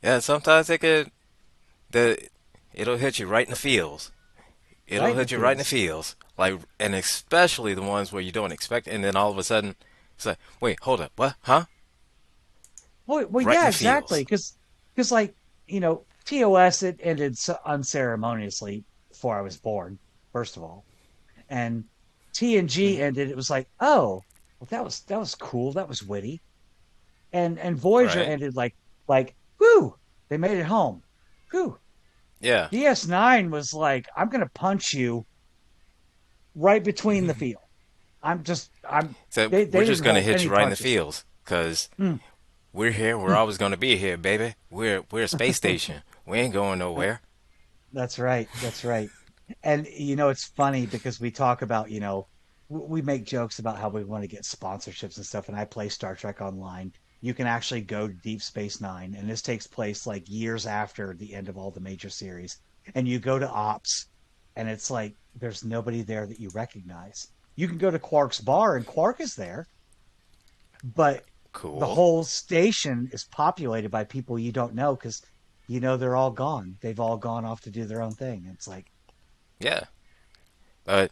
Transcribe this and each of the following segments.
Yeah, sometimes the it'll hit you right in the feels. Right It'll in the hit you right in the feels. feels. Like, and especially the ones where you don't expect it, and then all of a sudden, it's like, wait, hold up, what? Huh? Well, Right in yeah, the exactly. feels. Because like, TOS, it ended unceremoniously before I was born, first of all. And TNG Hmm. ended, it was like, oh, well, that was cool. That was witty. And Voyager Right? ended like, whew, they made it home. Whew. Yeah. DS9 was like, I'm gonna punch you right between the field. I'm So they we're just didn't gonna hold hit any you right in the punches. feels, cause Mm, we're here. We're mm. always gonna be here, baby. We're a space station. We ain't going nowhere. That's right. That's right. And it's funny because we talk about, we make jokes about how we want to get sponsorships and stuff. And I play Star Trek Online. You can actually go to Deep Space Nine, and this takes place like years after the end of all the major series. And you go to Ops, and it's like there's nobody there that you recognize. You can go to Quark's bar, and Quark is there, but the Cool. whole station is populated by people you don't know because they're all gone. They've all gone off to do their own thing. It's like, Yeah. But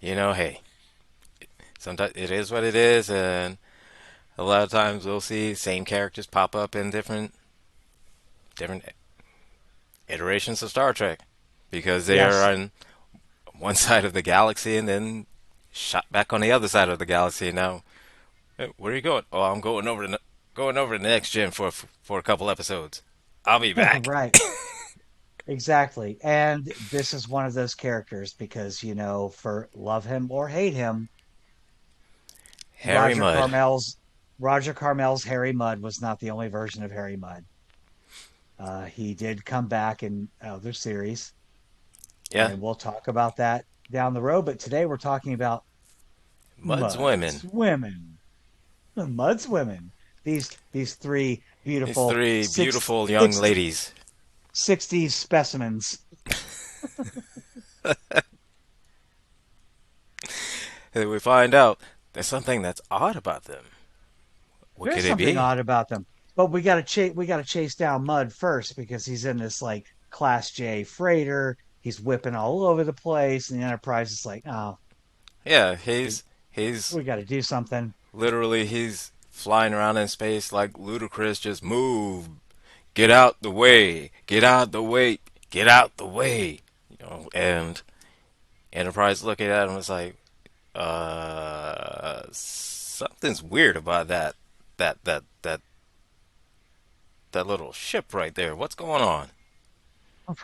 hey, sometimes it is what it is, and a lot of times we'll see same characters pop up in different iterations of Star Trek because they are yes, on one side of the galaxy and then shot back on the other side of the galaxy. Now, hey, where are you going? Oh, I'm going over to the next gen for a couple episodes. I'll be back. right, exactly. And this is one of those characters because, for love him or hate him, Harry Roger Mudd. Carmel's Roger Carmel's Harry Mudd was not the only version of Harry Mudd. He did come back in other series, Yeah, and we'll talk about that down the road. But today we're talking about Mudd's Mudd's women. women. Mudd's women. These three These beautiful three six beautiful young six ladies. 60s specimens. And we find out there's something that's odd about them. What There's could it something be? odd about them, but we gotta chase down Mud first because he's in this like Class J freighter. He's whipping all over the place, and the Enterprise is like, oh, Yeah, we he's we got to do something. literally he's flying around in space like ludicrous. Just move, get out the way, get out the way, get out the way. And Enterprise looking at him is like, something's weird about that that that that little ship right there. What's going on?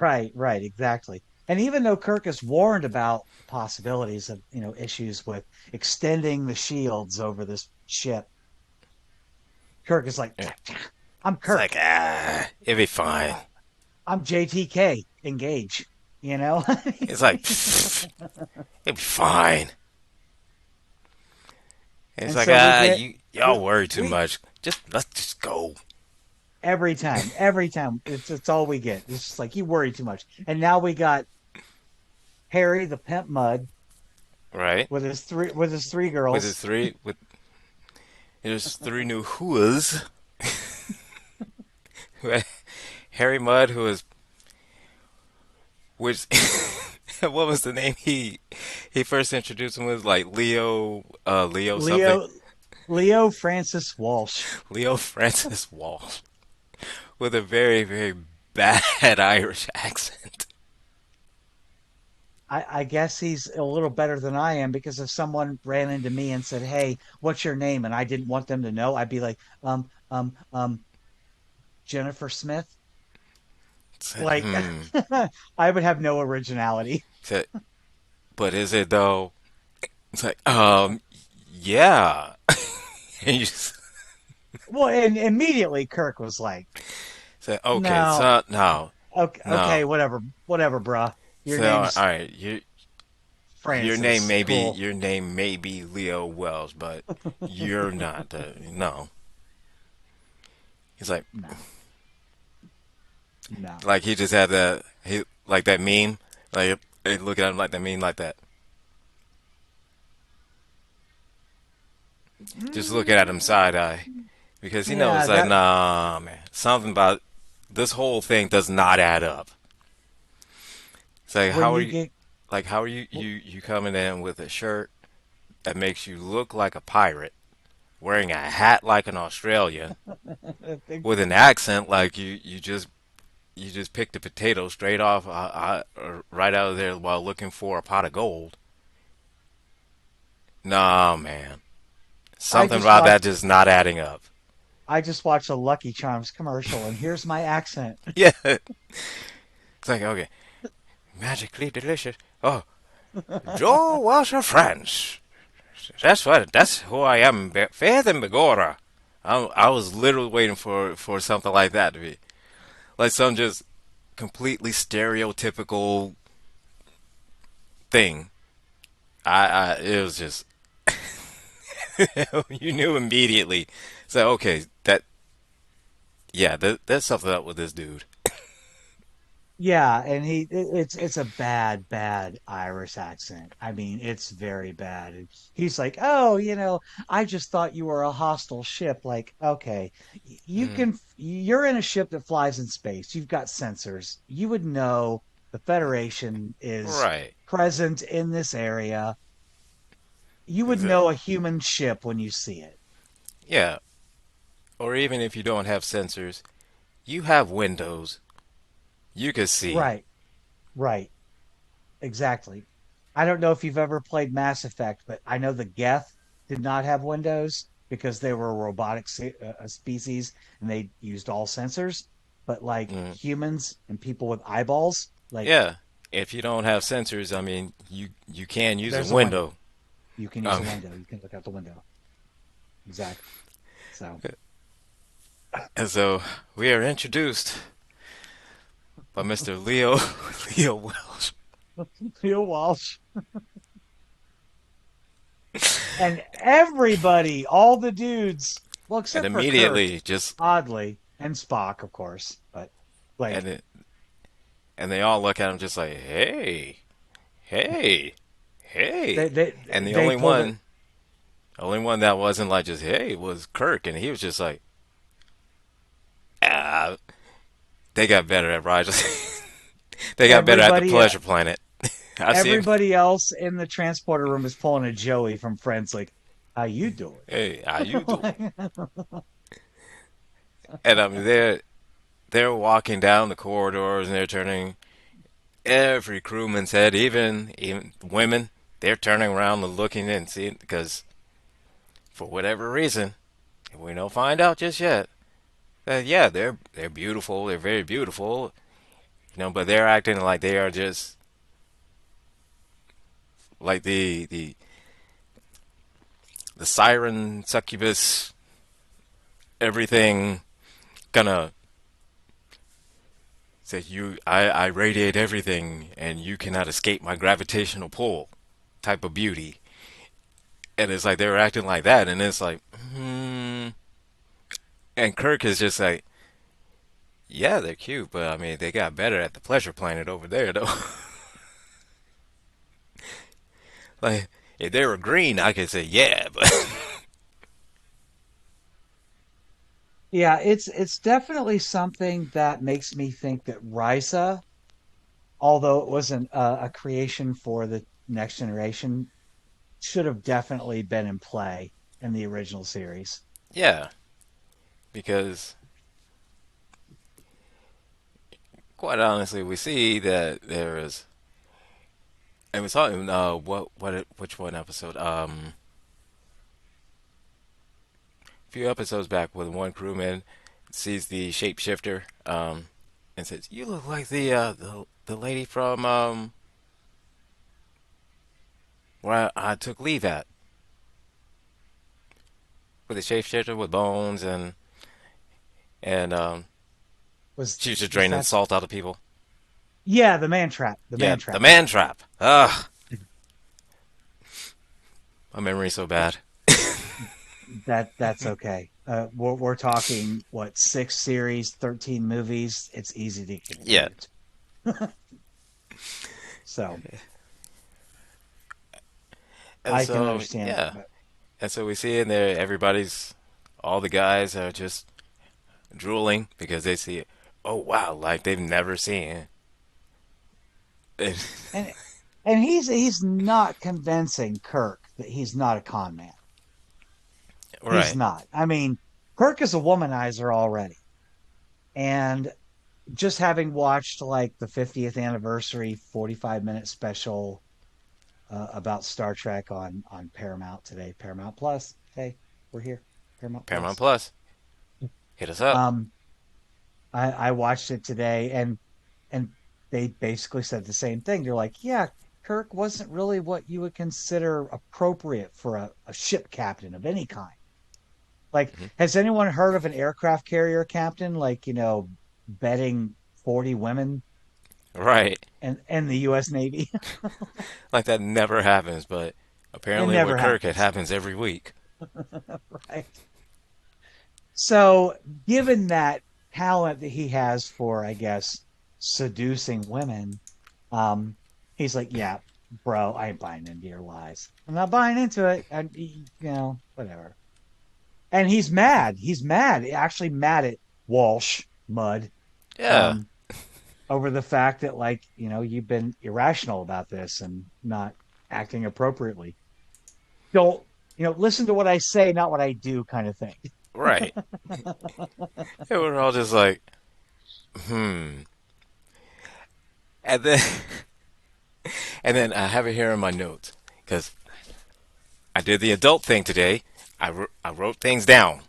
Right, right, exactly. And even though Kirk is warned about possibilities of issues with extending the shields over this ship, Kirk is like, Yeah. I'm It's like, Kirk. it'll be fine. I'm JTK. Engage. You know. It's like, pfft, it'll be fine. It's And like, so we get we y'all worry too we much. Let's just go. every time it's all we get. It's just like you worry too much. And now we got Harry the Pimp Mud Right? with his three With his girls. three, with his three new whoas. Harry Mudd, who is, which, what was the name he first introduced him with? Like Leo something. Leo Leo Francis Walsh. Leo Francis Wall. With a very, very bad Irish accent. I guess he's a little better than I am because if someone ran into me and said, "Hey, what's your name?" and I didn't want them to know, I'd be like, Jennifer Smith. Like Hmm. I would have no originality. So, but is it though? It's like, yeah. And you just Well, and immediately Kirk was like, say, okay, "No, so no, okay, no. okay, whatever, bruh. Your So, all name's right, Francis. Cool. your name may be Leo Wells, but you're not. No, he's No, no. like he just had like that meme, like they look at him like that meme like that, just looking at him Mm, side eye because he knows yeah, like that nah man, something about. this whole thing does not add up. It's like When how are you you get like how are you coming in with a shirt that makes you look like a pirate, wearing a hat like an Australian, with an accent like you just picked a potato straight off right out of there while looking for a pot of gold. Nah, man. I Something just about watched that just not adding up. I just watched a Lucky Charms commercial and here's my accent. Yeah. It's like, okay, magically delicious. Oh, Joe was a French. That's who I am. Faith and Begorra. I was literally waiting for something like that to be. Like some just completely stereotypical thing. It was just, you knew immediately. So, okay, yeah, there's something up with this dude. Yeah, and it's a bad Irish accent. I mean, it's very bad. And he's like, "Oh, I just thought you were a hostile ship." Like, okay, Mm, you're in a ship that flies in space. You've got sensors. You would know the Federation is right. present in this area. You would The- know a human ship when you see it. yeah, or even if you don't have sensors, you have windows. You can see. Right, right. Exactly. I don't know if you've ever played Mass Effect, but I know the Geth did not have Windows because they were a robotic species and they used all sensors. But like Mm, humans and people with eyeballs, like yeah, if you don't have sensors, I mean, you can use a there's a window. window. You can use a Um, window. You can look out the window. Exactly. So, and so we are introduced by Mr. Leo Leo Welsh, Neil Walsh and everybody, all the dudes, well, and except for Kirk, immediately just oddly, and Spock, of course, but and like it, and they all look at him just like, hey, hey, they hey, they and the they pulled it. only one that wasn't like just hey was Kirk, and he was just like, ah, they got better at Rogers. They got better at the Everybody, Pleasure Planet. I've seen, everybody else in the transporter room is pulling a Joey from Friends, like, "How you doing?" hey, how you doing? Like, And I mean, they're walking down the corridors and they're turning every crewman's head, even women. They're turning around and looking and seeing because for whatever reason, we don't find out just yet. That yeah, they're beautiful. They're very beautiful. But they're acting like they are just like the siren succubus. Everything gonna say I radiate everything and you cannot escape my gravitational pull type of beauty. And it's like they were acting like that, and it's like, hmm. And Kirk is just like, yeah, they're cute, but I mean, they got better at the Pleasure Planet over there, though. Like, if they were green, I could say yeah, but yeah, it's definitely something that makes me think that Risa, although it wasn't a creation for the next generation, should have definitely been in play in the original series. yeah, because quite honestly, we see that there is, and we saw in which one episode? A few episodes back, when one crewman sees the shapeshifter, and says, "You look like the lady from where I took leave at." With a shapeshifter with bones and Was she was just was draining the that salt out of people. yeah, the man trap, the Yeah, man the trap man lady. trap. Ugh, my memory's so bad. That's okay. We're talking what, 6 series, 13 movies. It's easy to get Yeah, confused. So and I can so understand that. yeah, But and so we see in there all the guys are just drooling because they see Oh wow, like they've never seen it. And and he's not convincing Kirk that he's not a con man. He's Right. not. I mean, Kirk is a womanizer already. And just having watched like the 50th anniversary 45-minute special about Star Trek on Paramount today, Paramount Plus. Hey, we're here, Paramount Paramount Plus. Plus, hit us up. Um, I watched it today, and they basically said the same thing. They're like, yeah, Kirk wasn't really what you would consider appropriate for a ship captain of any kind. Like, Mhm. has anyone heard of an aircraft carrier captain, like, betting 40 women Right. and the US Navy? Like that never happens, but It apparently with never Kirk it happens. happens every week. Right. So, given that talent that he has for, I guess, seducing women, um, he's like, yeah, bro, I ain't buying into your lies. I'm not buying into it. And, whatever. And he's mad. He's mad, actually mad at Walsh, Mudd, Yeah. um, over the fact that, like, you've been irrational about this and not acting appropriately. Don't, listen to what I say, not what I do, kind of thing. Right. And we're all just like, hmm. And then and then I have it here in my notes because I did the adult thing today. I wrote things down.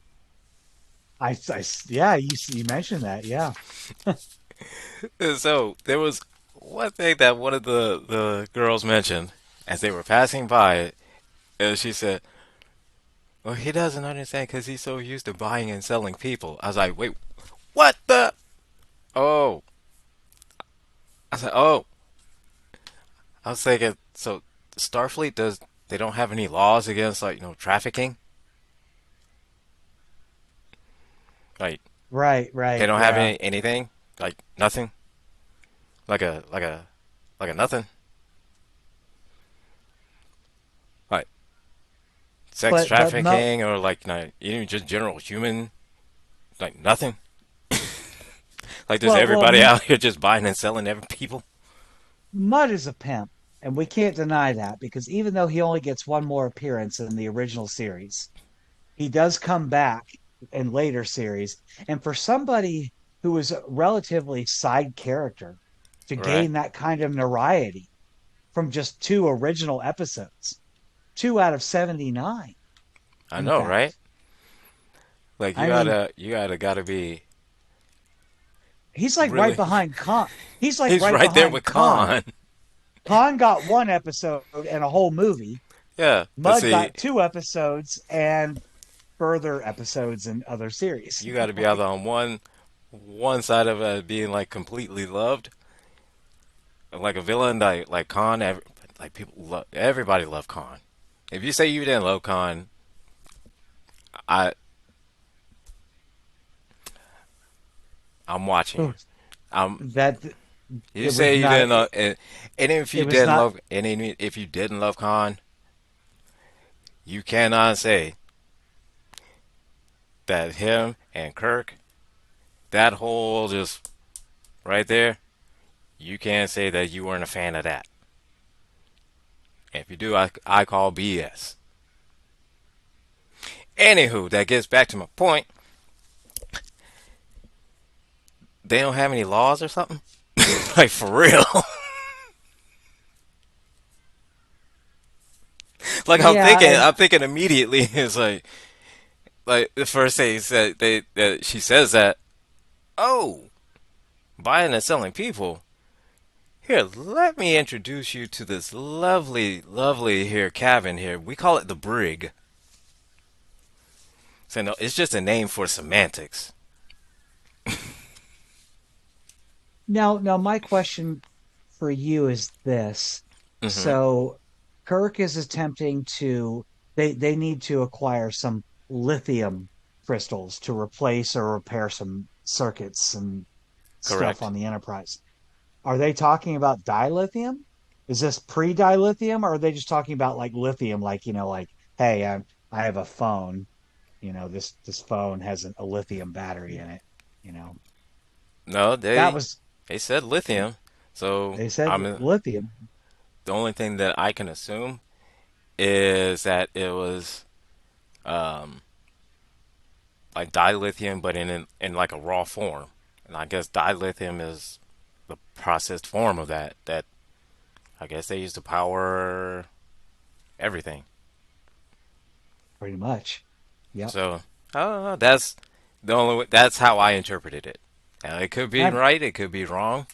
Yeah, you mentioned that. Yeah. So there was one thing that one of the girls mentioned as they were passing by it. And she said, "Well, he doesn't understand because he's so used to buying and selling people." I was like, "Wait, what the? Oh." I said, "Oh." I was thinking, so Starfleet does they don't have any laws against like trafficking? Like Right, they right. don't have Yeah. anything? Like nothing? Like a nothing? Like sex But Mo, trafficking or like not even just general human like nothing? Like there's well, everybody out here just buying and selling every people? Mudd is a pimp, and we can't deny that because even though he only gets one more appearance in the original series, he does come back in later series. And for somebody who was a relatively side character to Right. gain that kind of notoriety from just two original episodes, two out of 79, I in know, right? fact. Like I mean, gotta be he's like right really behind Khan. He's like he's right right there behind with Khan. Khan. Khan got one episode and a whole movie. Yeah, but Mudd see, got two episodes and further episodes in other series. you gotta be either Like, on one side of being like completely loved, like a villain like Khan. Like everybody loved Khan. If you say you didn't love Khan, I I'm watching you. I'm. that You it was say you not didn't it, love, and if you it was didn't not love, and even if you didn't love Khan, you cannot say that him and Kirk, that whole just right there, you can't say that you weren't a fan of that. If you do, I call BS. Anywho, that gets back to my point. They don't have any laws or something? Like for real. Like yeah, and I'm thinking immediately it's like the first thing he said that she says that, "Oh, buying and selling people. Here, let me introduce you to this lovely here cabin here. We call it the brig." So no, it's just a name for semantics. now my question for you is this. Mhm. So Kirk is attempting to they need to acquire some lithium crystals to replace or repair some circuits and stuff Correct. on the Enterprise. Are they talking about dilithium? Is this pre-dilithium, or are they just talking about like lithium, like like, hey, I have a phone, this phone has a lithium battery in it, you know? No, That was they said lithium. So they said I'm lithium. the only thing that I can assume is that it was um like dilithium, but in like a raw form. And I guess dilithium is the processed form of that. That I guess they use to power everything. Pretty much. Yep. So that's the only way, that's how I interpreted it. Now, it could be And right, it could be wrong.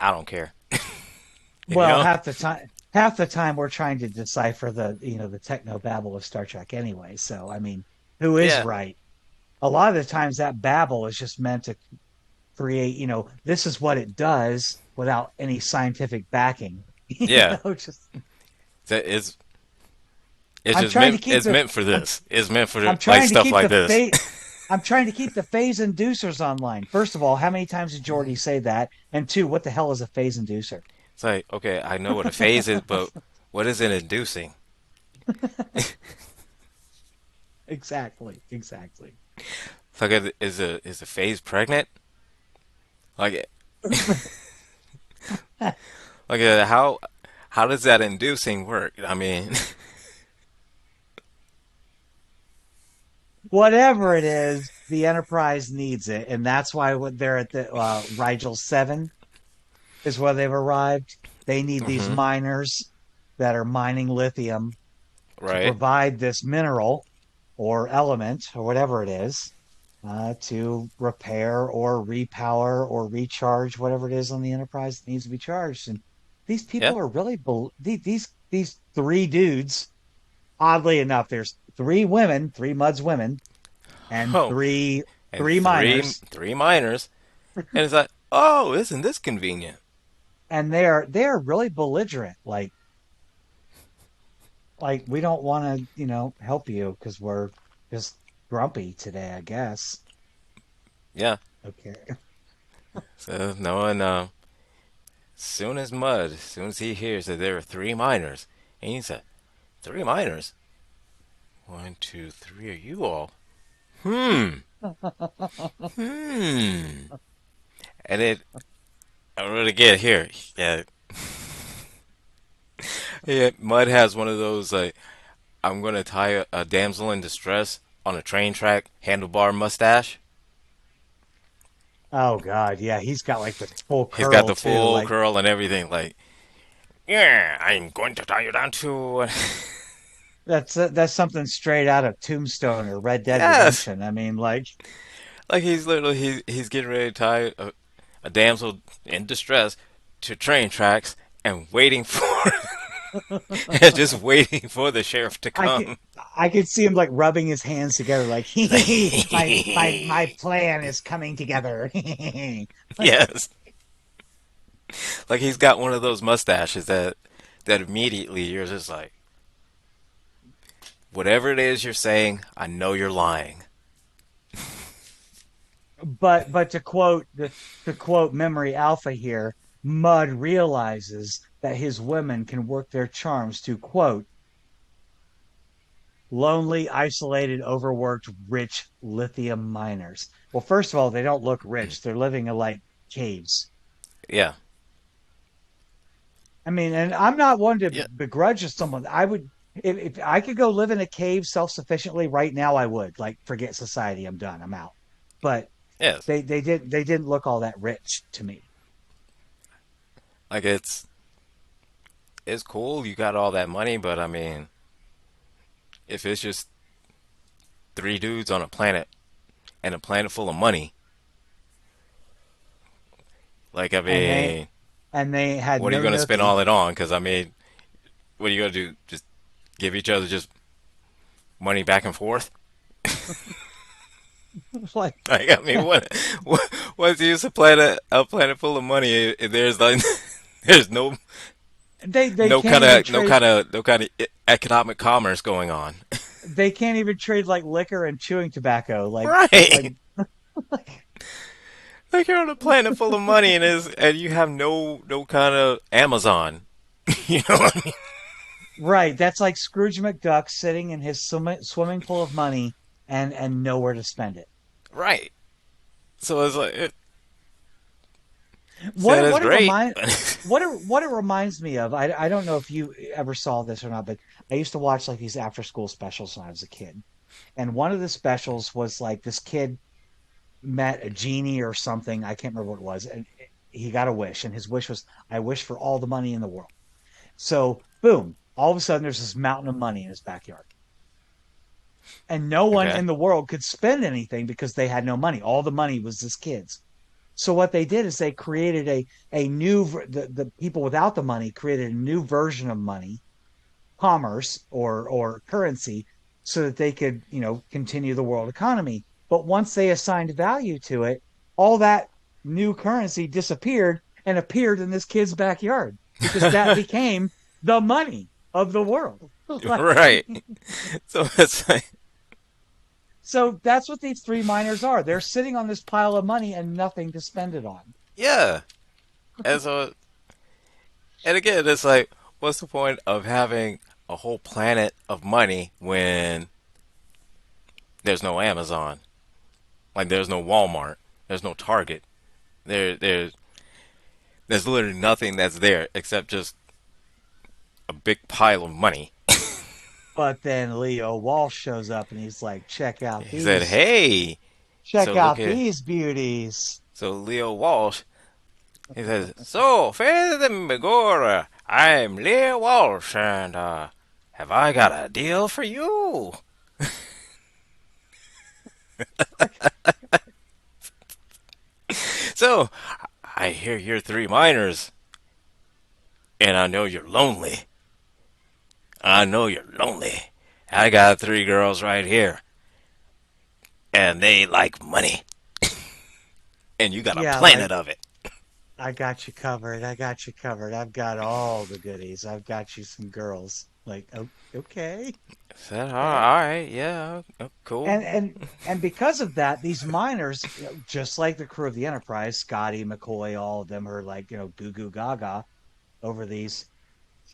I don't care. You well, know? half the time we're trying to decipher the techno babble of Star Trek anyway. So I mean, who is Yeah, right? A lot of the times that babble is just meant to create, this is what it does without any scientific backing. yeah. Just That is it's I'm just trying to meant keep it's the meant for I'm this. It's meant for I'm like trying to stuff keep like the this. phase I'm trying to keep the phase inducers online. First of all, how many times did Jordy say that? And two, what the hell is a phase inducer? It's like, okay, I know what a phase is, but what is it inducing? Exactly, exactly. It's like, is a phase pregnant? Like, like how does that inducing work? I mean, Whatever it is, the Enterprise needs it, and that's why they're at the Rigel 7 is where they've arrived. They need these hmm miners that are mining lithium to right? provide this mineral or element or whatever it is to repair or repower or recharge whatever it is on the Enterprise that needs to be charged. And these Yeah. people are really these three dudes. Oddly enough, there's three women, three Muds women, and Oh, and three three miners, three minors, and it's like, oh, isn't this convenient? and they're really belligerent. Like we don't want to help you because we're just grumpy today, I guess. Yeah. Okay. So no one. As soon as he hears that there are three minors, and he said, three minors. One, two, three. Are you all? Hmm. Hmm. And it. I'm gonna get here. Yeah. Yeah. Mud has one of those like I'm gonna tie a damsel in distress on a train track handlebar mustache. Oh God, yeah, he's got like the full He's got curl the too. full Like curl and everything. Like, yeah, I'm going to tie you down to. that's something straight out of Tombstone or Red Dead Yes. Redemption. I mean, like Like he's literally he's getting ready to tie a damsel in distress to train tracks and waiting for and just waiting for the sheriff to I could come. I could see him like rubbing his hands together, like It's my like plan is coming together. Like yes, like he's got one of those mustaches that immediately you're just like, whatever it is you're saying, I know you're lying. but to quote Memory Alpha here, Mudd realizes that his women can work their charms to quote lonely, isolated, overworked, rich lithium miners. Well, first of all, they don't look rich. They're living in like caves. Yeah, I mean, and I'm not one to yeah, begrudge someone. I would, if I could go live in a cave self-sufficiently right now, I would. Like, forget society. I'm done. I'm out. But yes. they didn't look all that rich to me. Like it's cool you got all that money, but I mean, if it's just three dudes on a planet and a planet full of money, like I And mean, they had what are you no going to spend nookie. all it on? Because I mean, what are you going to do? Just give each other just money back and forth? Like Like I mean, what's the use of a planet full of money if there's like there's they can't even trade. no kind of economic commerce going on? They can't even trade like liquor and chewing tobacco. Like Right. Like you're on a planet full of money and you have no kind of Amazon. You know what I mean? right. That's like Scrooge McDuck sitting in his swimming pool of money and nowhere to spend it. Right. So it's like. Said it's What it great. remind what it reminds me of, I don't know if you ever saw this or not, but I used to watch like these after school specials when I was a kid. And one of the specials was like this kid met a genie or something. I can't remember what it was. And he got a wish, and his wish was, I wish for all the money in the world. So, boom, all of a sudden there's this mountain of money in his backyard. And no one Okay. in the world could spend anything because they had no money. All the money was this kid's. So what they did is they created a new the people without the money created a new version of money, commerce or currency, so that they could, continue the world economy. But once they assigned value to it, all that new currency disappeared and appeared in this kid's backyard because that became the money of the world. Right. So it's like, So that's what these three miners are. They're sitting on this pile of money and nothing to spend it on. yeah. And so, and again, it's like, what's the point of having a whole planet of money when there's no Amazon? Like, there's no Walmart, there's no Target, there's literally nothing that's there except just a big pile of money. But then Leo Walsh shows up and he's like, He said, "Hey, check so look out at these beauties. so Leo Walsh." He says, "So, fair than Begora, I'm Leo Walsh, and have I got a deal for you?" So, I hear you're three miners, and I know you're lonely. I know you're lonely. I got three girls right here, and they like money, and you got a Yeah, planet like of it. I got you covered. I got you covered. I've got all the goodies. I've got you some girls. Like, oh, okay. I said, And all right, yeah, cool. and because of that, these miners, just like the crew of the Enterprise, Scotty, McCoy, all of them are like, goo goo gaga over these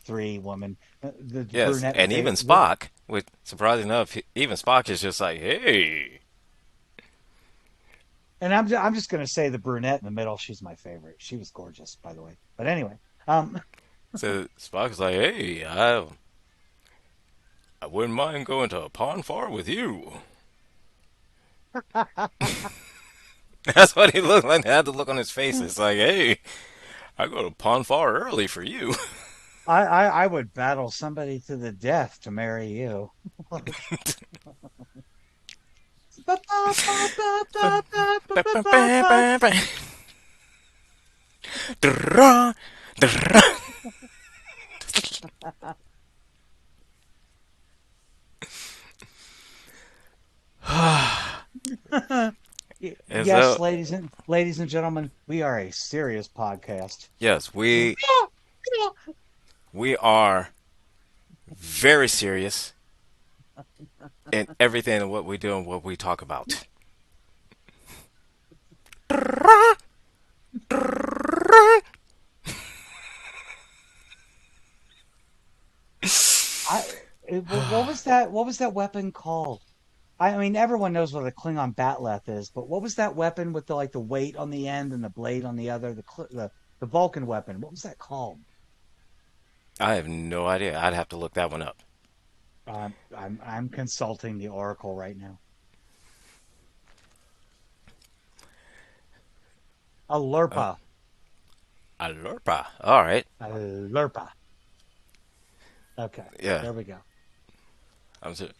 three women. The Yes, brunette and with even the Spock, with surprising enough, even Spock is just like, hey. and I'm just gonna say the brunette in the middle. She's my favorite. She was gorgeous, by the way. But anyway, So Spock is like, hey, I wouldn't mind going to Pon Far with you. That's what he looked like. They had the look on his face. It's like, hey, I go to Pon Far early for you. I would battle somebody to the death to marry you. And Yes, so, ladies and gentlemen, we are a serious podcast. yes, we are very serious in everything and what we do and what we talk about. I what was that? What was that weapon called? I mean, everyone knows what a Klingon batleth is, but what was that weapon with the like the weight on the end and the blade on the other? The Vulcan weapon. What was that called? I have no idea. I'd have to look that one up. I'm consulting the Oracle right now. A Uh, Lurpa. Alorpa. All right. A Lurpa. Okay, Yeah. there we go.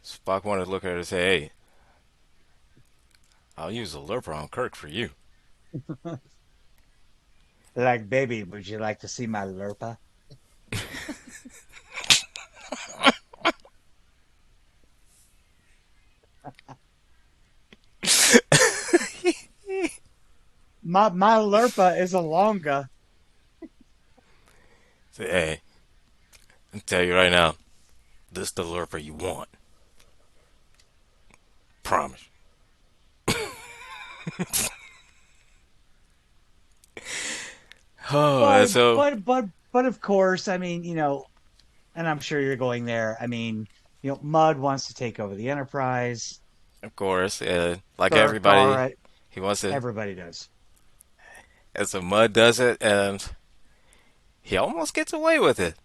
Spock wanted to look at her and say, hey, I'll use a lurper on Kirk for you. Like, baby, would you like to see my Lurpa? My Lurpa is a longa. Say, hey, I'll tell you right now, this is the lurper you want. Promise. Oh, and But so, of course, I mean, and I'm sure you're going there. I mean, Mudd wants to take over the Enterprise. of course, like Kirk, all everybody, right, he wants to, everybody does. And so Mudd does it, and he almost gets away with it.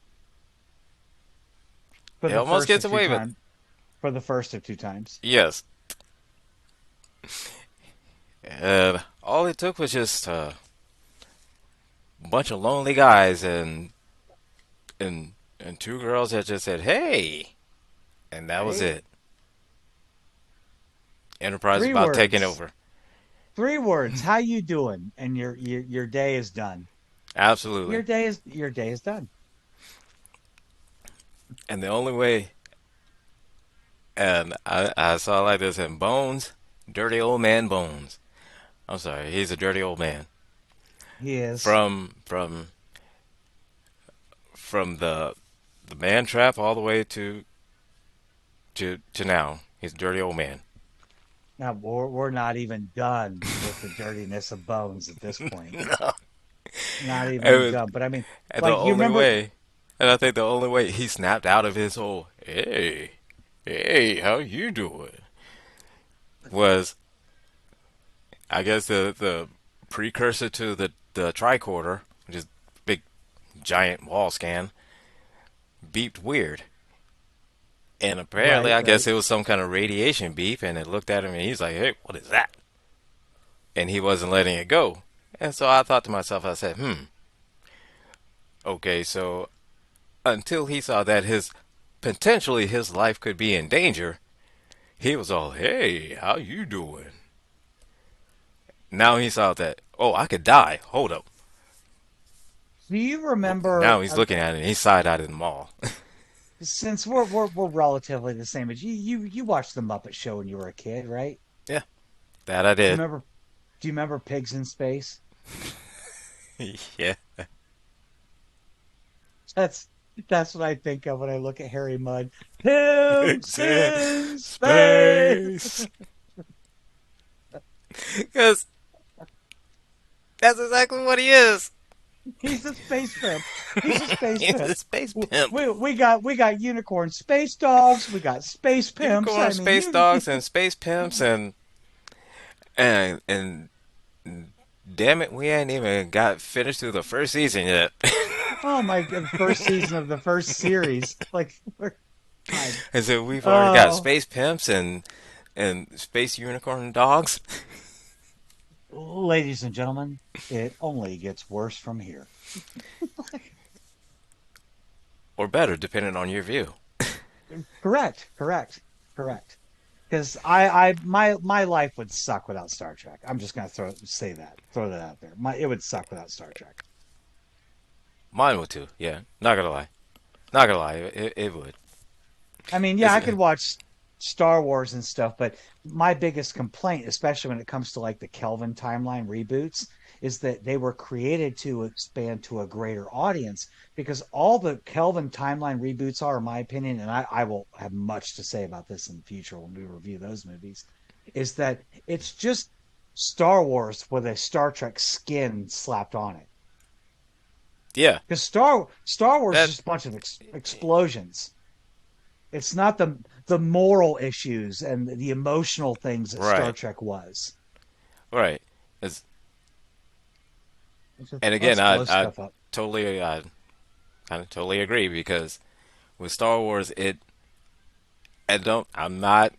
For He the almost first gets of two away with it. times. For the first of two times. Yes. And all it took was just a bunch of lonely guys and two girls that just said, "Hey," and that was Hey, it. Enterprise is three about taking words. over. 3 words. How you doing? And your day is done. Absolutely. Your day is done. And the only way, and I saw like this in Bones, dirty old man Bones. I'm sorry, he's a dirty old man. He is. From the man trap all the way to now. He's a dirty old man. Now we're not even done with the dirtiness of Bones at this point. Not It even was done. But I mean, and the like you only remember way, and I think the only way he snapped out of his whole hey, how you doing was, I guess, the precursor to the tricorder, which is big giant wall scan, beeped weird. And apparently, right, I guess right. it was some kind of radiation beep, and it looked at him, and he's like, "Hey, what is that?" And he wasn't letting it go. And so I thought to myself, I said, okay, so until he saw that his potentially his life could be in danger, he was all, "Hey, how you doing?" Now he saw that, oh, I could die. Hold up. Do you Now remember he's looking at it and he's side-eyed in the mall. since we're relatively the same age, you watched the Muppet Show when you were a kid, right? Yeah, that I Do you did. remember do you remember Pigs in Space? Yeah. That's that's what I think of when I look at Harry Mudd. Pigs in space. Space. Because that's exactly what he is. He's a space pimp. He's a space He's pimp. a space pimp. We got unicorn space dogs. We got space pimps. Unicorn I mean, space dogs and space pimps and damn it, we ain't even got finished through the first season yet. oh my God, first season of the first series. Like, God. And so we've already got Oh, space pimps and space unicorn dogs, ladies and gentlemen, it only gets worse from here. or better, depending on your view. Correct, correct, correct. Because my life would suck without Star Trek. I'm just gonna throw that out there. It would suck without Star Trek. Mine would too. Yeah, not gonna lie, not gonna lie, it would. I mean, yeah, It's, I could watch Star Wars and stuff, but my biggest complaint, especially when it comes to like the Kelvin timeline reboots, is that they were created to expand to a greater audience because all the Kelvin timeline reboots are, in my opinion, and I will have much to say about this in the future when we review those movies, is that it's just Star Wars with a Star Trek skin slapped on it. yeah, Because Star Wars is that just a bunch of explosions. It's not the moral issues and the emotional things that Star right, Trek was. right. It's, Let's, just- and again, let's blow I stuff up. totally, I kind of totally agree because with Star Wars, I don't, I'm not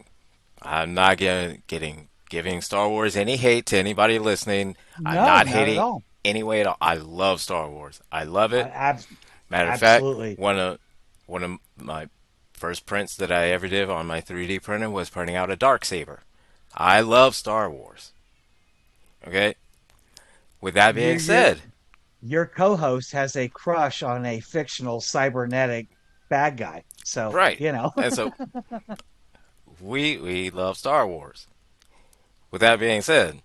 getting giving Star Wars any hate to anybody listening. I'm No, not not at hating all. anyway at all. I love Star Wars. I love I, it. ab- Matter of fact, Absolutely. one of my first prints that I ever did on my 3D printer was printing out a dark saber. I love Star Wars. Okay. With that Your being your said, your co-host has a crush on a fictional cybernetic bad guy. So, right, and so we love Star Wars. With that being said,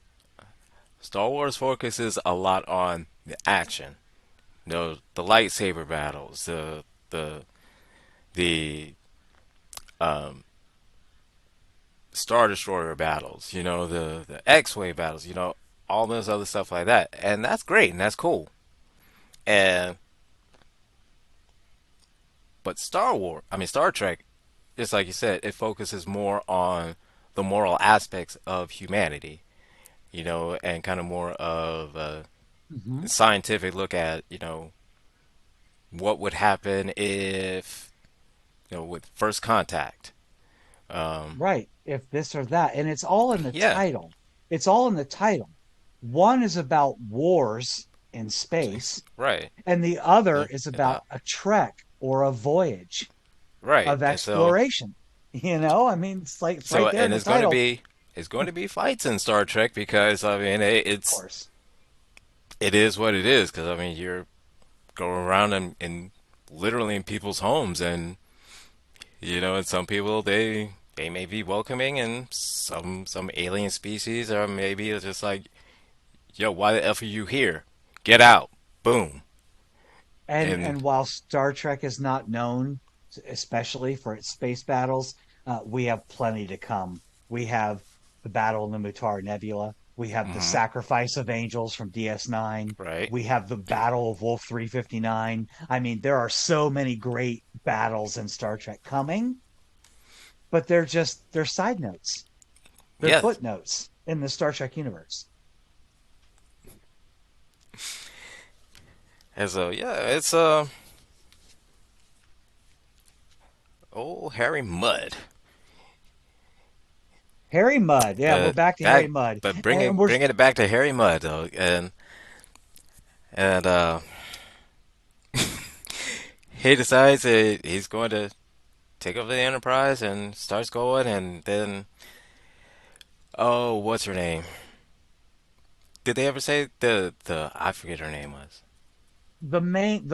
Star Wars focuses a lot on the action. The lightsaber battles, the um, Star Destroyer battles, the X-Wing battles, all this other stuff like that. And that's great and that's cool. And but Star Trek, just like you said, it focuses more on the moral aspects of humanity, and kind of more of Hmm. scientific look at, what would happen if, with first contact. Um, Right. If this or that. And it's all in the yeah, title. It's all in the title. One is about wars in space, right. and the other Yeah, is about about a trek or a voyage right. of And so, exploration. I mean, it's like it's so, right there in and the title. it's going to be fights in Star Trek because I mean Of course. it is what it is because I mean you're going around and literally in people's homes and and some people they may be welcoming and some alien species or maybe it's just like yo, why the f are you here? Get out! Boom! And And while Star Trek is not known, especially for its space battles, we have plenty to come. We have the battle in the Mutar Nebula. We have the mhm, sacrifice of angels from DS9. right, We have the battle of Wolf 359. I mean, there are so many great battles in Star Trek coming, but they're side notes. They're yes. footnotes in the Star Trek universe. And so yeah, it's old Harry Mudd. Harry Mudd. Yeah, we're back to Harry Back, Mudd. but And we're bringing it back to Harry Mudd though, and he decides that he's going to take over the Enterprise and starts going, and then oh, what's her name? Did they ever say the I forget her name was the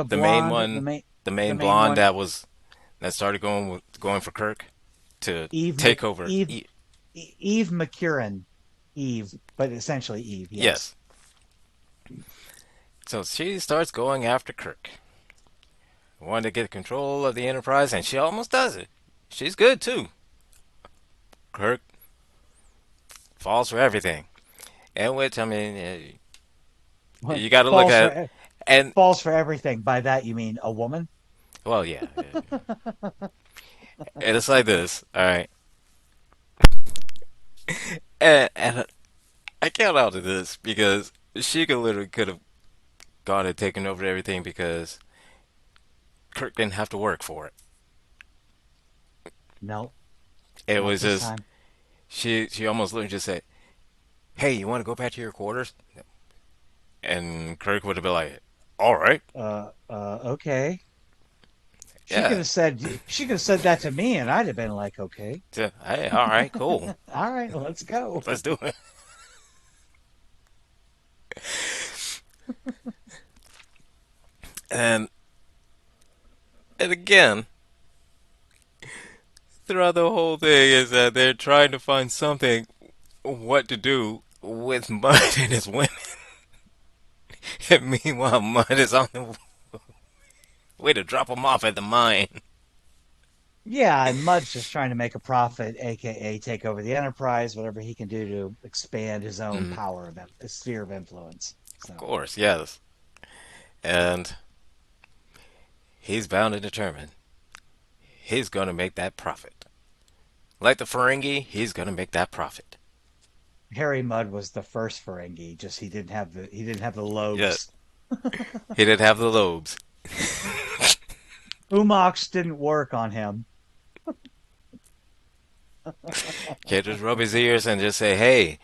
the main blonde, one, the the main main blonde one, that started going for Kirk to Eve take Mc over. Eve Eve McCurran, Eve, but essentially Eve. Yes. Yes, so she starts going after Kirk, wanting to get control of the Enterprise, and she almost does it. She's good too. Kirk falls for everything, and which I mean, you got to look Falls at, for and falls for everything. By that you mean a woman? well, yeah, and it's like this. All right, and I count out to this because she could have gone and taken over everything because Kirk didn't have to work for it. No, It not was this just time. she almost literally just said, "Hey, you want to go back to your quarters?" And Kirk would have been like, "All right, Okay. yeah, She could have said that to me, and I'd have been like, okay, yeah, hey, all right, cool, all right, let's go. let's do it." And and again, throughout the whole thing is that they're trying to find something what to do with Mud and his women. And meanwhile, Mud is on the way to drop him off at the mine. Yeah, and Mudd's just trying to make a profit, aka take over the enterprise, whatever he can do to expand his own Mm, power of his sphere of influence. of So course, yes. And he's bound and determined. He's gonna make that profit. Like the Ferengi, he's gonna make that profit. Harry Mudd was the first Ferengi, just he didn't have the Yeah, lobes. he didn't have the lobes. Umox didn't work on him. Can't just rub his ears and just say, "Hey,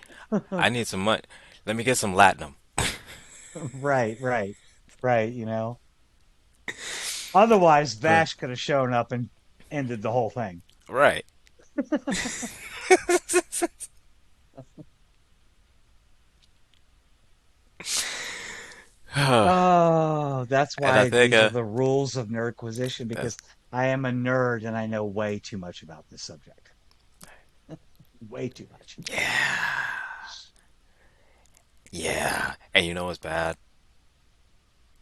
I need some money. Let me get some latinum." Right, right, right, Otherwise, Uh, Vash could have shown up and ended the whole thing. right. And Oh, that's I why think these are the rules of Nerdquisition, because that's I am a nerd and I know way too much about this subject. Way too much. yeah. And you know what's bad?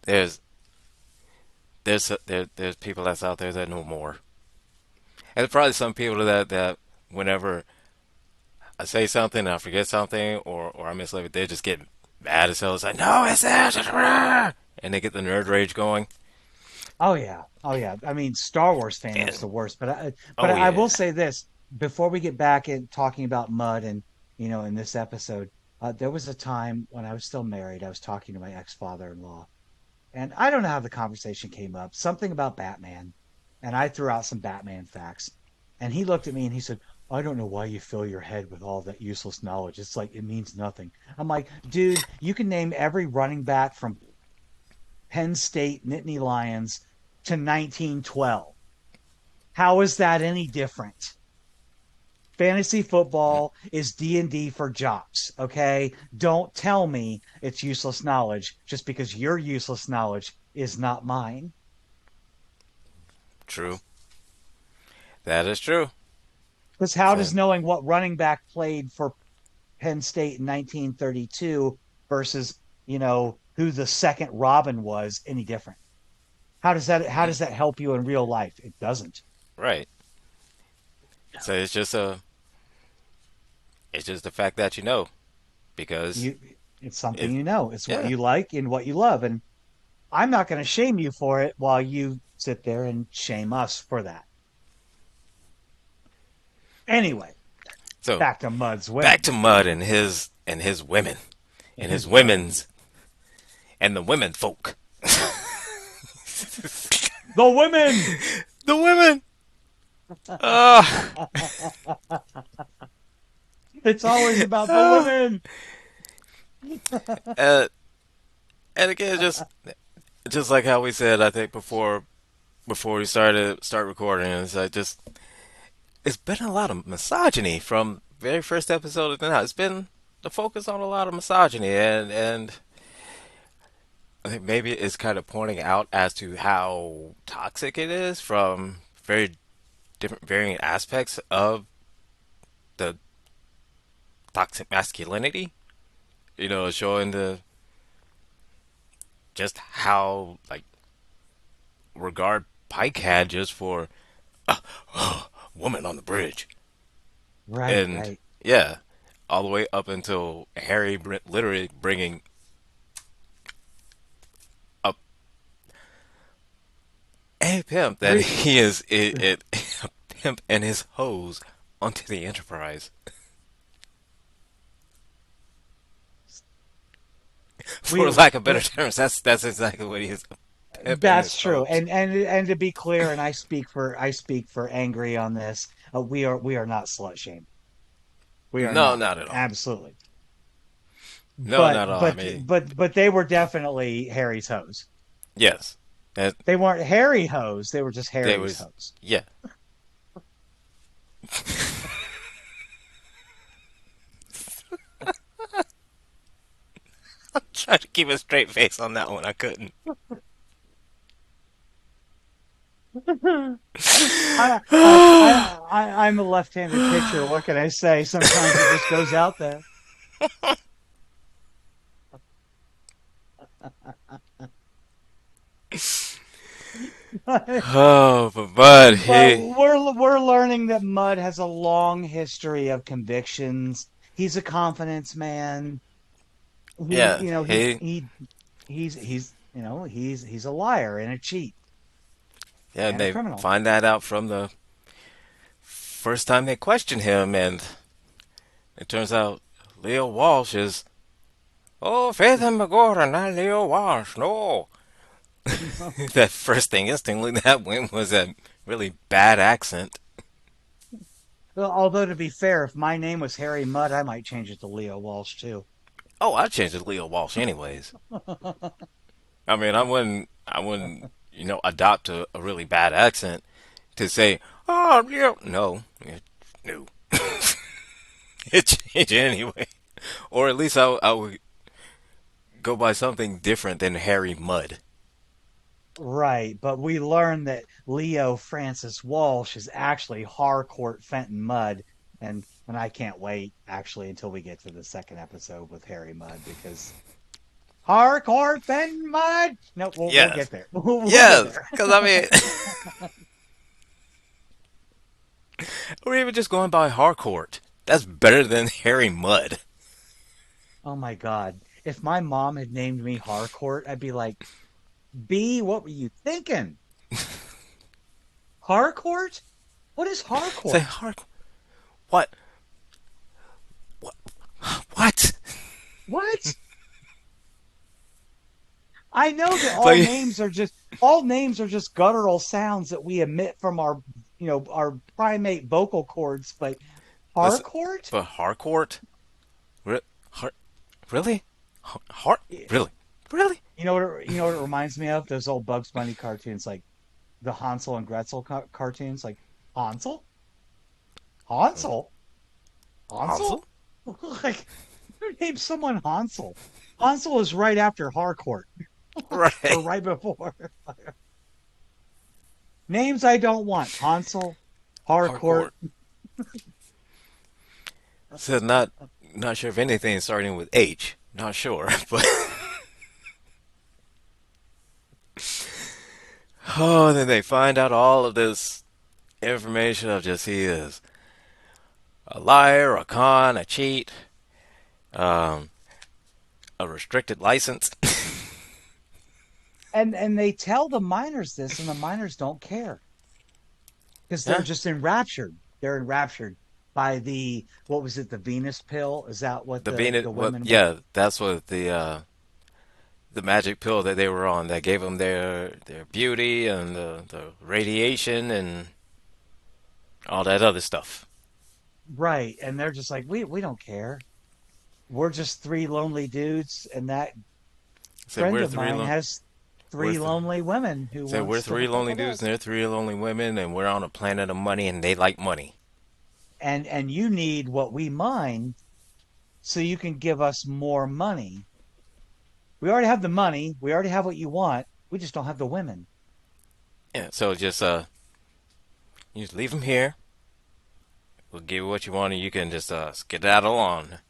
There's there's people that's out there that know more. And there's probably some people that whenever I say something and I forget something or I mislabel it, they just get mad as hell. It's like, no, it's this, and they get the nerd rage going. Oh yeah. Oh yeah. I mean, Star Wars fandom's And the worst, but oh I yeah, will say this before we get back in talking about Mud and in this episode. There was a time when I was still married. I was talking to my ex-father-in-law, and I don't know how the conversation came up. Something about Batman, and I threw out some Batman facts. And he looked at me and he said, "I don't know why you fill your head with all that useless knowledge. It's like it means nothing." I'm like, "Dude, you can name every running back from Penn State Nittany Lions to 1912. How is that any different? Fantasy football is D&D for jocks, okay? Don't tell me it's useless knowledge just because your useless knowledge is not mine." True. That is true. Because how So, does knowing what running back played for Penn State in 1932 versus, who the second Robin was any different? How does that help you in real life? It doesn't. right. So it's just the fact that you know because You it's something it you know. It's what yeah. you like and what you love. And I'm not going to shame you for it while you sit there and shame us for that. Anyway, So back to Mud's back women to Mud and his women and and his his women. women's and the women folk. The women. The women. Uh, It's always about the uh, women. uh, and again, just like how we said, I think before we start recording, it's like just it's been a lot of misogyny from very first episode to now. It's been the focus on a lot of misogyny, and I think maybe it's kind of pointing out as to how toxic it is from very different varying aspects of the toxic masculinity. Showing the just how like regard Pike had just for woman on the bridge, Right, and right. yeah, all the way up until Harry literally bringing up a pimp that Three. he is a pimp and his hose onto the Enterprise. For We lack of better terms, that's exactly what he is. A pimp and his That's true. hose. And to be clear, and I speak for angry on this, we are not slut shaming. We are No, not. not at all. Absolutely. No, But not at all. I but mean, but they were definitely Harry's hoes. yes, that They weren't Harry hoes, they were just there Harry's was. hoes. Yeah, tried to keep a straight face on that one. I couldn't. I'm a left-handed pitcher. What can I say? Sometimes it just goes out there. Oh, but Bud, But he, we're learning that Mud has a long history of convictions. He's a confidence man. He, yeah, you know, he he, he he's a liar and a cheat yeah. and a They criminal. find that out from the first time they question him, and it turns out Leo Walsh is. Oh, Faith and McGordon, not Leo Walsh. No, that first thing instantly that went was a really bad accent. Well, although to be fair, if my name was Harry Mudd, I might change it to Leo Walsh too. Oh, I'd change it to Leo Walsh anyways. I mean, I wouldn't, adopt a really bad accent to say, oh, yeah, no, no, it change it anyway, or at least I would go by something different than Harry Mudd. Right, but we learned that Leo Francis Walsh is actually Harcourt Fenton Mudd, and I can't wait actually until we get to the second episode with Harry Mudd because Harcourt Fenton Mudd. No, we'll Yes, get there. We'll get yes, there. because I mean, we're even just going by Harcourt. That's better than Harry Mudd. Oh my God. If my mom had named me Harcourt, I'd be like, B, what were you thinking? Harcourt? What is Say Harcourt? Harcourt. What? What? What? What? I know that Like, all names are just guttural sounds that we emit from our, our primate vocal cords, but listen, Harcourt? but Harcourt, Re- Har- really, Har, Y- really, really, you know what it reminds me of? Those old Bugs Bunny cartoons, like the Hansel and Gretel cartoons, like Hansel, Hansel, Hansel, Hansel. Like, who named someone Hansel? Hansel is right after Harcourt, or right? right before. Names I don't want: Hansel, Harcourt. Harcourt. So not sure if anything starting with H. Not sure, but oh, then they find out all of this information of just he is a liar, a con, a cheat, um, a restricted license. And they tell the miners this, and the miners don't care because they're Yeah, just enraptured. They're enraptured by the, what was it, the Venus pill? Is that what the the Venus. What? women were? Yeah, that's what the magic pill that they were on that gave them their beauty and the radiation and all that other stuff. Right. And they're just like, we don't care. We're just three lonely dudes, and that So friend we're of mine has we're three lonely women who so we're wants to three hook up lonely with dudes and us. they're three lonely women and we're on a planet of money and they like money. And you need what we mine so you can give us more money. We already have the money. We already have what you want. We just don't have the women. Yeah. So just you just leave them here. We'll give you what you want and you can just skedaddle on.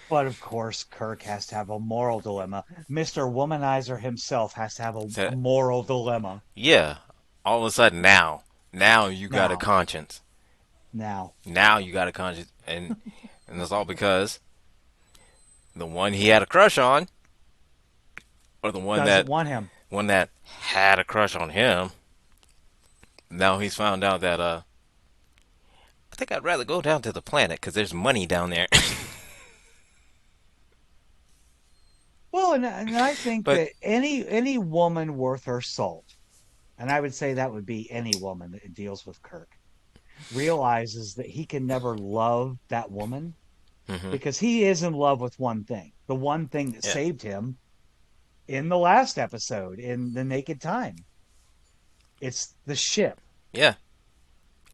But of course, Kirk has to have a moral dilemma. Mr. Womanizer himself has to have a So moral dilemma. yeah, all of a sudden now you got a Now, conscience. now, Now you got a conscience, and that's all because the one he had a crush on, or the doesn't want him. one that had a crush on him. Now he's found out that I think I'd rather go down to the planet because there's money down there. Well, and I think But that any woman worth her salt, and I would say that would be any woman that deals with Kirk, realizes that he can never love that woman hmm because he is in love with one thing, the one thing that yeah, saved him in the last episode, in the Naked Time. It's the ship. yeah,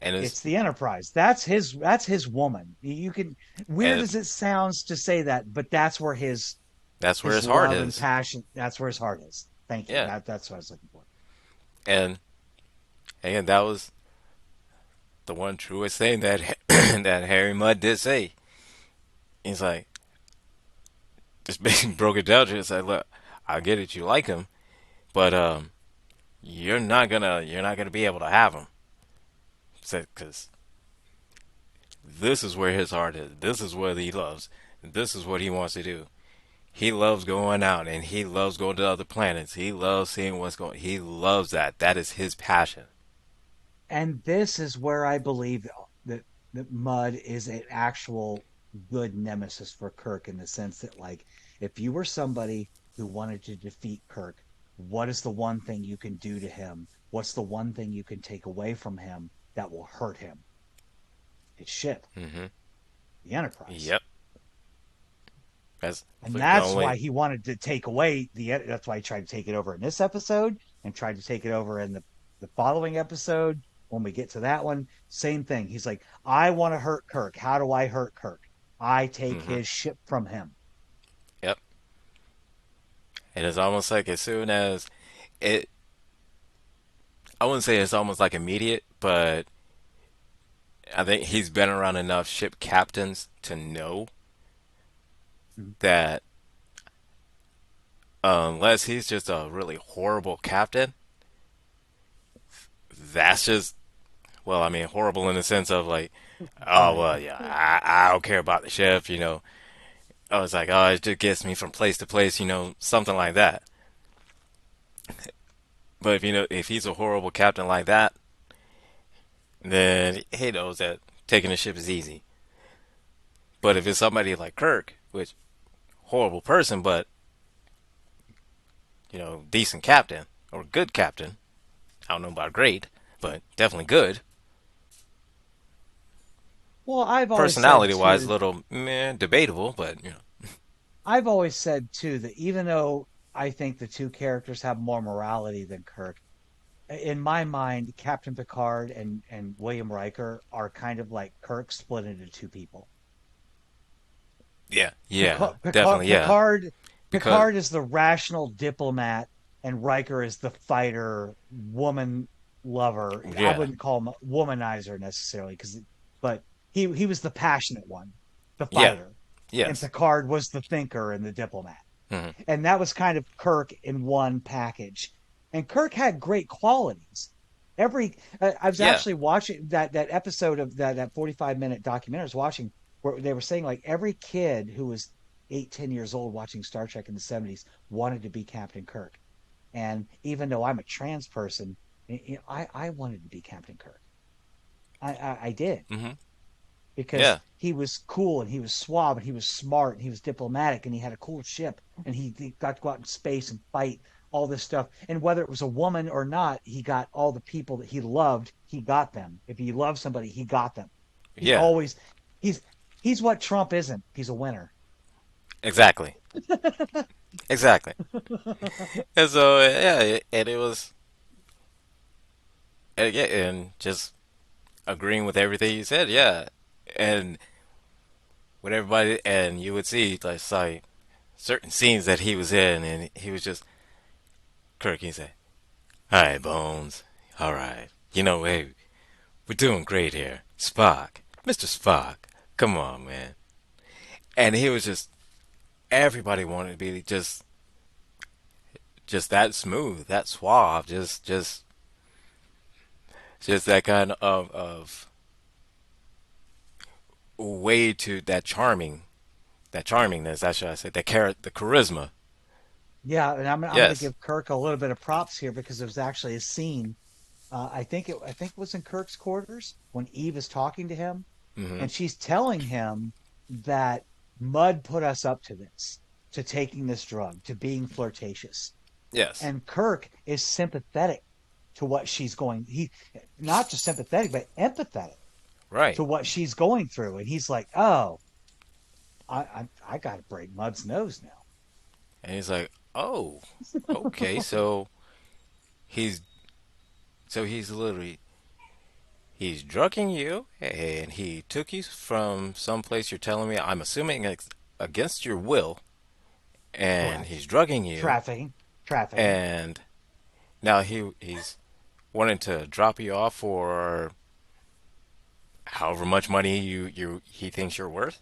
and It's the Enterprise. That's his woman. You can, weird and as it sounds to say that, but that's where that's where his his heart love and is. passion, that's where his heart is. Thank you. Yeah, That's what I was looking for. and and that was the one truest thing that that Harry Mudd did say. He's like, just basically broke it down to us. Like, look, I get it, you like him, but you're not gonna be able to have him. Said because this is where his heart is. This is what he loves. This is what he wants to do. He loves going out and he loves going to other planets. He loves seeing what's going. He loves that. That is his passion. And this is where I believe that Mud is an actual good nemesis for Kirk, in the sense that, like, if you were somebody who wanted to defeat Kirk, what is the one thing you can do to him? What's the one thing you can take away from him that will hurt him? His ship, hmm the Enterprise. Yep. That's And the that's why only. he wanted to take away that's why he tried to take it over in this episode, and tried to take it over in the following episode. When we get to that one, same thing. He's like, I want to hurt Kirk. How do I hurt Kirk? I take hmm his ship from him. Yep. And it's almost like as soon as it. I wouldn't say it's almost like immediate, but I think he's been around enough ship captains to know that unless he's just a really horrible captain, that's just well, I mean, horrible in the sense of like, oh Right. well, yeah, I don't care about the ship, you know. I was like, oh, it just gets me from place to place, you know, something like that. But if you know, if he's a horrible captain like that, then he knows that taking the ship is easy. But if it's somebody like Kirk, which horrible person, but decent captain or good captain. I don't know about great, but definitely good. Well, I've always said Personality wise, a too, little meh, debatable, but I've always said too that even though I think the two characters have more morality than Kirk, in my mind, Captain Picard and William Riker are kind of like Kirk split into two people. yeah, yeah, Picard, definitely, Picard, yeah, Picard, because Picard is the rational diplomat, and Riker is the fighter, woman lover. I yeah, wouldn't call him a womanizer necessarily, but he was the passionate one, the yeah, fighter, and yes, Picard was the thinker and the diplomat. hmm And that was kind of Kirk in one package. And Kirk had great qualities. I was yeah, actually watching that episode of that 45-minute documentary. I was watching where they were saying like every kid who was 8, 10 years old watching Star Trek in the 70s wanted to be Captain Kirk. And even though I'm a trans person, I wanted to be Captain Kirk. I did hmm because yeah, he was cool and he was suave and he was smart and he was diplomatic and he had a cool ship and he got to go out in space and fight all this stuff. And whether it was a woman or not, he got all the people that he loved, he got them. If he loved somebody, he got them. He yeah, always he's he's what Trump isn't. He's a winner. exactly, exactly. And so yeah, and it was, and, yeah, and just agreeing with everything you said, yeah, and with everybody, and you would see like certain scenes that he was in, and he was just Kirk. He said, "All right, Bones. All right. Hey, we're doing great here. Spock, Mr. Spock. Come on, man." And he was just everybody wanted to be just that smooth, that suave, just that kind of way to that charmingness. That should I say the charisma. Yeah, and I'm going to Yes. give Kirk a little bit of props here because there was actually a scene. I think it was in Kirk's quarters when Eve is talking to him, hmm and she's telling him that Mudd put us up to this, to taking this drug, to being flirtatious. Yes. And Kirk is sympathetic to what she's going. He not just sympathetic, but empathetic Right. to what she's going through. And he's like, "Oh, I got to break Mudd's nose now." And he's like, "Oh, okay. He's he's literally he's drugging you, and he took you from some place you're telling me. I'm assuming against your will, and Correct. he's drugging you, Trafficking, trafficking. and now he's wanting to drop you off for however much money he thinks you're worth.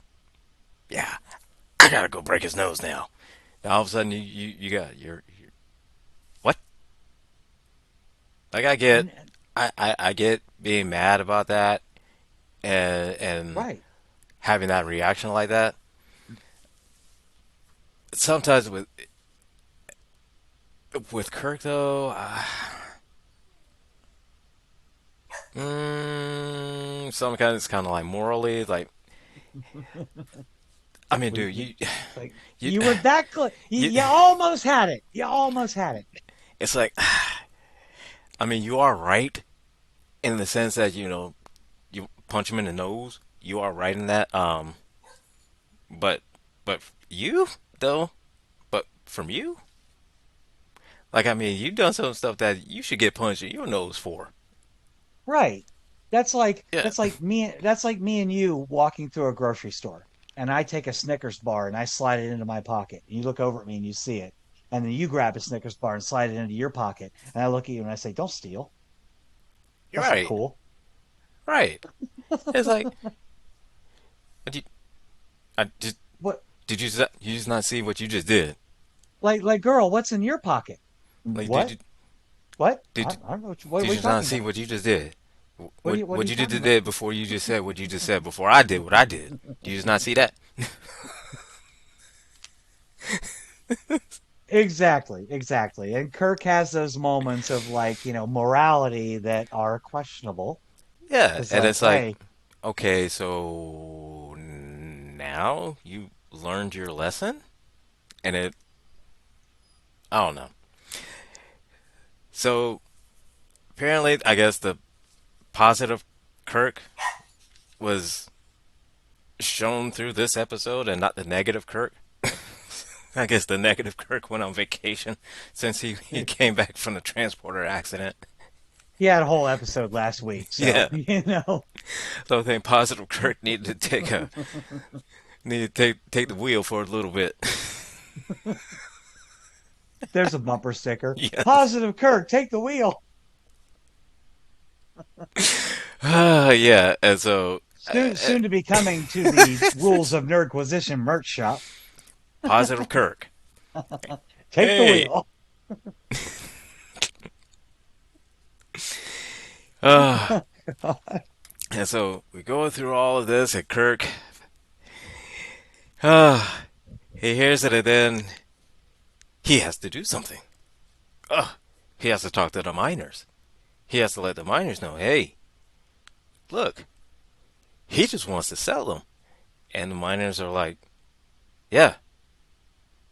Yeah, I gotta go break his nose now. Now all of a sudden you got your what? Like And I get being mad about that and right. having that reaction like that. Sometimes with Kirk though, some kind it's kind of like morally like I mean, We dude, like you you were that close. you You almost had it. You almost had it. it's like I mean you are right in the sense that you punch him in the nose. You are right in that. But but you though, but from you, like I mean, you done some stuff that you should get punched in your nose for. Right. Yeah, That's like me and you walking through a grocery store, and I take a Snickers bar and I slide it into my pocket. And you look over at me and you see it, and then you grab a Snickers bar and slide it into your pocket. And I look at you and I say, "Don't steal. you're That's not right, cool." right. It's like, did you, I just What you just not see what you just did? like girl, what's in your pocket? Like, What? What? did I don't know what did are you you not talking see about? what you just did? What are What you you talking just about? did before you just said what you just said before I did what I did? Do you just not see that? Exactly, exactly. And Kirk has those moments of like, morality that are questionable. Yeah, It's and like, it's like, hey, okay, so now you learned your lesson, and I don't know. So apparently, I guess the positive Kirk was shown through this episode, and not the negative Kirk. I guess the negative Kirk went on vacation since he came back from the transporter accident. He had a whole episode last week, so Yeah, you know. so I think positive Kirk needed to take the wheel for a little bit. There's a bumper sticker. Yes. Positive Kirk, take the wheel. Yeah, and so Soon to be coming to the Rules of Nerdquisition merch shop. positive Kirk. Take the Hey. wheel. Uh, and so we go through all of this, and Kirk, uh, he hears it, and then he has to do something. Uh, he has to talk to the miners. He has to let the miners know, hey, look, he just wants to sell them. And the miners are like, yeah,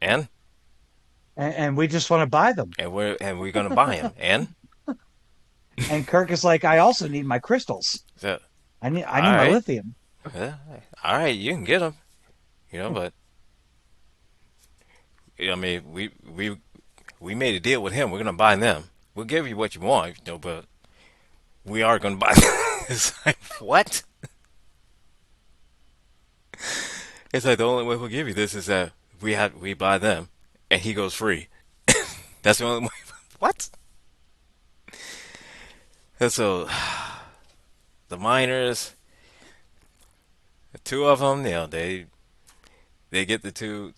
and And we just want to buy them. and we're gonna buy him. And And Kirk is like, I also need my crystals. so, I need all my right, lithium. yeah, all right, you can get them, but I mean, we made a deal with him. We're gonna buy them. We'll give you what you want, but we are gonna buy them. It's like what? It's like the only way we'll give you this is that we buy them, and he goes free. That's the only way. What? And so the miners, the two of them, they get the two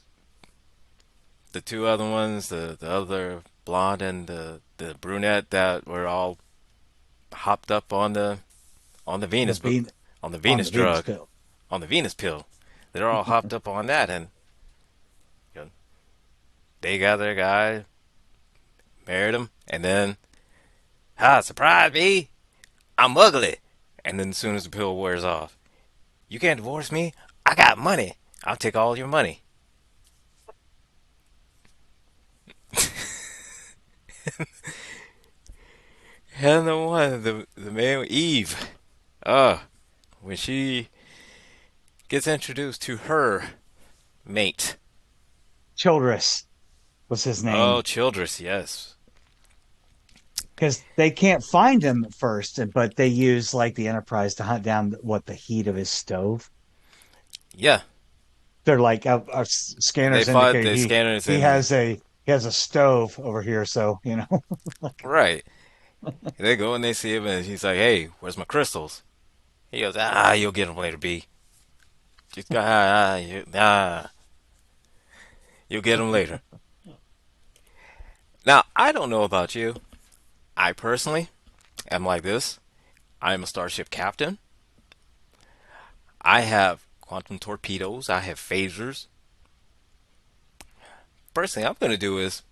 other ones, the other blonde and the brunette that were all hopped up on the The Venus bean on the on the Venus Venus drug, pill. on the Venus pill. They're all hopped up on that, and you know, they got their guy, married him, and then surprise me, I'm ugly. And then as soon as the pill wears off, you can't divorce me. I got money. I'll take all your money. And the one, the man Eve, uh, when she gets introduced to her mate. Childress was his Oh, name. Childress, yes. Because they can't find him at first, but they use like the Enterprise to hunt down the heat of his stove. Yeah, They're like our they scanners fought indicate the scanners he and has a stove over here, so you know. Like, right. They go and they see him, and he's like, "Hey, where's my crystals?" He goes, you'll get them later, B. Just you'll get them later. Now, I don't know about you. I personally am like this. I am a starship captain. I have quantum torpedoes. I have phasers. First thing I'm gonna do is,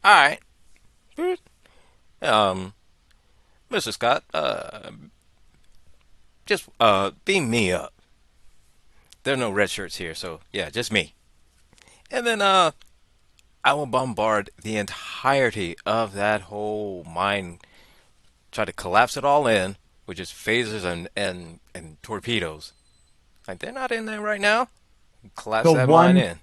all right, um, Mr. Scott, just beam me up. There are no red shirts here, so yeah, just me. And then I will bombard the entirety of that whole mine, try to collapse it all in with just phasers and torpedoes. Like they're not in there right now. Collapse the that mine one in.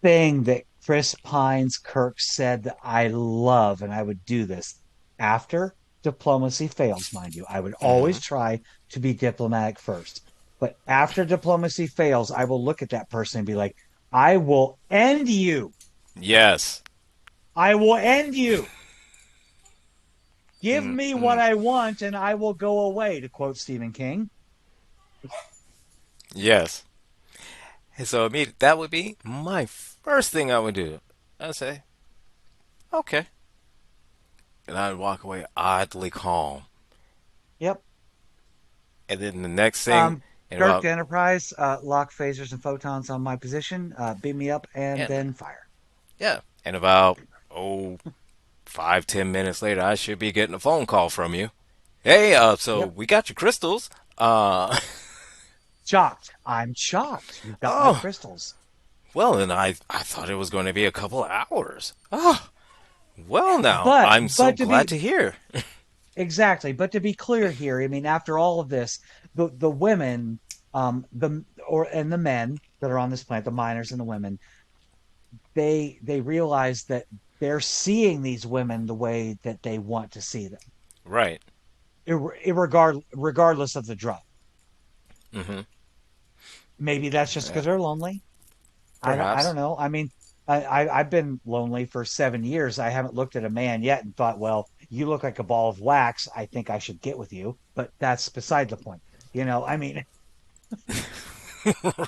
thing that Chris Pines Kirk said that I love, and I would do this after diplomacy fails, mind you. I would Hmm. always try to be diplomatic first. But after diplomacy fails, I will look at that person and be like, I will end you. Yes. I will end you. Give me what Mm-mm. I want and I will go away, to quote Stephen King. Yes. And so that would be my first thing I would do. I'd say, okay. And I'd walk away oddly calm. Yep. And then the next thing, Um, in Kirk about, to Enterprise, lock phasers and photons on my position, beam me up, and and then fire. yeah, and about, oh, 5, 10 minutes later, I should be getting a phone call from you. Hey, so Yep. we got your crystals. Shocked. I'm shocked. You've got my Oh, crystals. well, then I thought it was going to be a couple of hours. Oh, well, now I'm so But to glad be to hear. exactly, but to be clear here, I mean, after all of this, the women, the or and the men that are on this planet, the miners and the women, they realize that they're seeing these women the way that they want to see them, Right. regardless of the drug. Mm-hmm. Maybe that's just Yeah, because they're lonely. I don't perhaps. know. I mean, I've been lonely for 7 years. I haven't looked at a man yet and thought, well, you look like a ball of wax. I think I should get with you. But that's beside the point. I mean,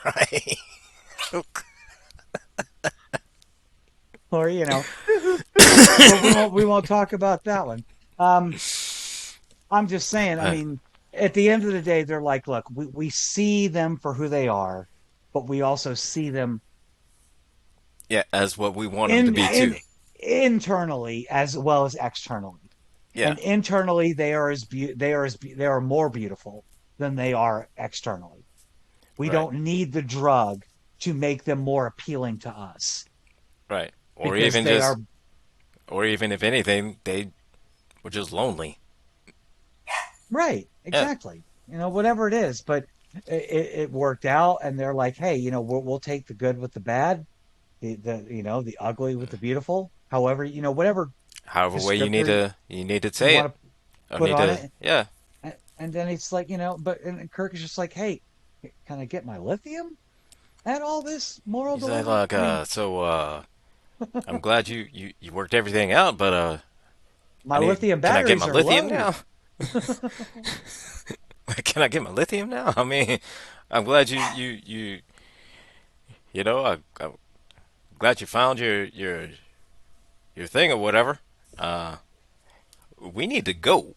Right. or but we won't talk about that one. Um, I'm just saying. I Uh, mean, at the end of the day, they're like, look, we see them for who they are, but we also see them yeah, as what we want them to in be in too. internally as well as externally. Yeah. And internally they are more beautiful than they are externally. We Right. don't need the drug to make them more appealing to us Right. because they are Or even if anything, they were just lonely. right, Yeah. exactly. Whatever it is, but it worked out, and they're like, hey, we'll take the good with the bad, the ugly with the beautiful. However, whatever However way descriptor you need to you say it. want to I put need on to it. yeah. And then it's like, but and Kirk is just like, hey, can I get my lithium and all this moral He's like, dilemma? look, I mean, I'm glad you worked everything out, but my lithium can I get my batteries are lithium low. now? Can I get my lithium now? I mean, I'm glad I'm glad you found your thing or whatever. Uh, we need to go.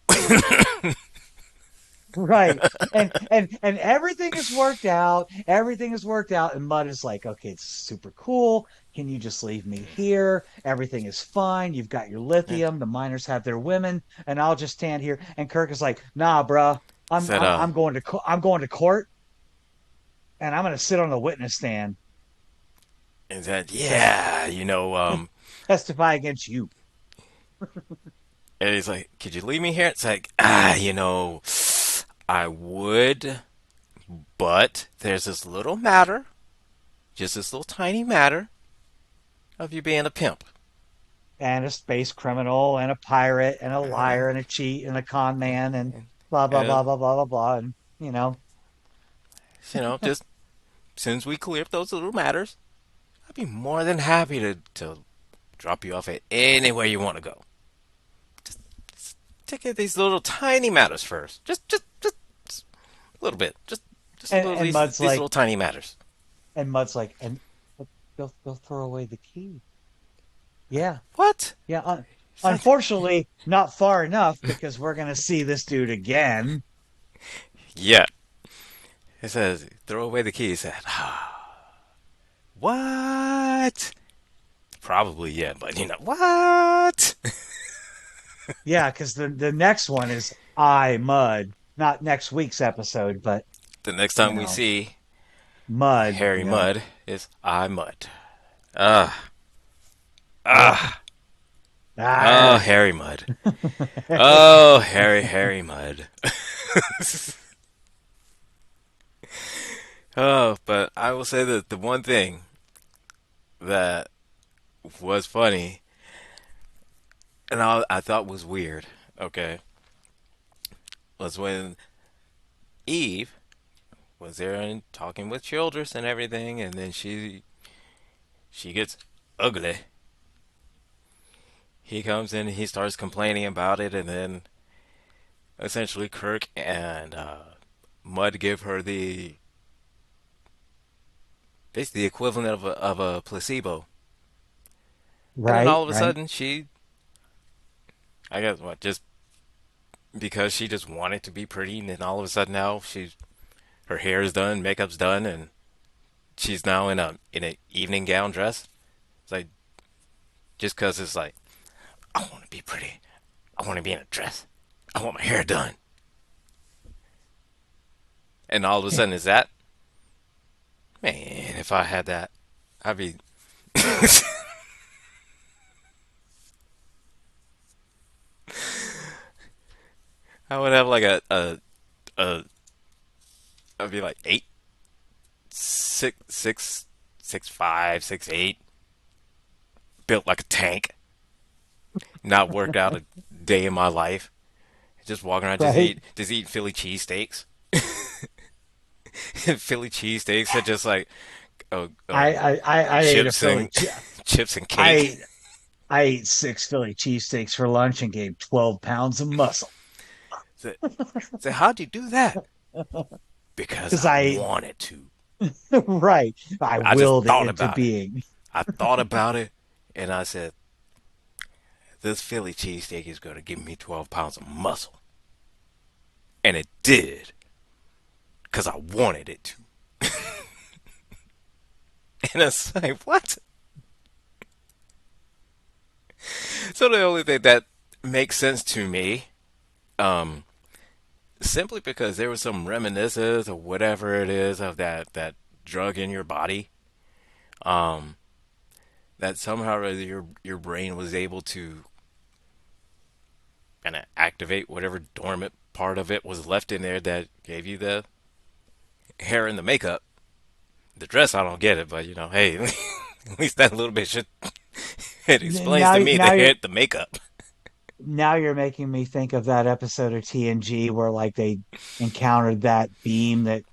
Right. And everything is worked out. Everything is worked out. And Mud is like, okay, it's super cool. Can you just leave me here? Everything is fine. You've got your lithium. The miners have their women, and I'll just stand here. And Kirk is like, nah, bruh. I'm Said I'm I'm going to I'm going to court, and I'm going to sit on the witness stand and said to yeah, testify against you. and he's like, could you leave me here? It's like I would, but there's this little matter, just this little tiny matter of you being a pimp. And a space criminal and a pirate and a Uh, liar and a cheat and a con man and blah blah and blah blah blah blah blah. And you know, just as soon as we clear up those little matters, I'd be more than happy to drop you off at anywhere you want to go. Just take care of these little tiny matters first. Just a little bit. Just a and little and Mud's these like little tiny matters. and but they'll throw away the key. Yeah, What? yeah. It's like Unfortunately, not far enough because we're gonna see this dude again. yeah. It says throw away the key. He said what? Probably yeah, but what? Yeah, because the next one is I Mud, not next week's episode, but The next you time we know, see Mud. Harry Mudd is I Mudd. Ah, Ugh. ah, oh, Arr. Harry Mudd. Oh, Harry Mudd. Oh, but I will say that the one thing that was funny and I thought was weird, okay, was when Eve was there and talking with Childress and everything, and then she gets ugly. He comes in and he starts complaining about it, and then essentially Kirk and Mudd give her the basically the equivalent of a placebo, and then Right, all of a right. sudden I guess what, just because she just wanted to be pretty, and then all of a sudden now her hair is done, makeup's done, and she's now in a evening gown dress. It's like just because it's like I want to be pretty, I want to be in a dress, I want my hair done, and all of a sudden is that? Man, if I had that, I'd be. I would have like a I'd be like 8'6", 6'5", 6'8", built like a tank. Not worked out a day in my life. Just walking around, Right. just eat Philly cheesesteaks. Philly cheesesteaks are just like I ate a chips and chips and I cake. ate I ate 6 Philly cheesesteaks for lunch and gained 12 pounds of muscle So, so how'd you do that? Because because I I wanted to. right. I I just willed it thought into about it. being. I thought about it, and I said, this Philly cheesesteak is going to give me 12 pounds of muscle. And it did, because I wanted it to. And it's like, what? So the only thing that makes sense to me, um, simply because there was some reminiscence or whatever it is of that drug in your body, um, that somehow or other your brain was able to kind of activate whatever dormant part of it was left in there that gave you the hair and the makeup. The dress, I don't get it, but hey, at least that little bit should. It explains to me the Now hair, the makeup. you're making me think of that episode of TNG where like they encountered that beam that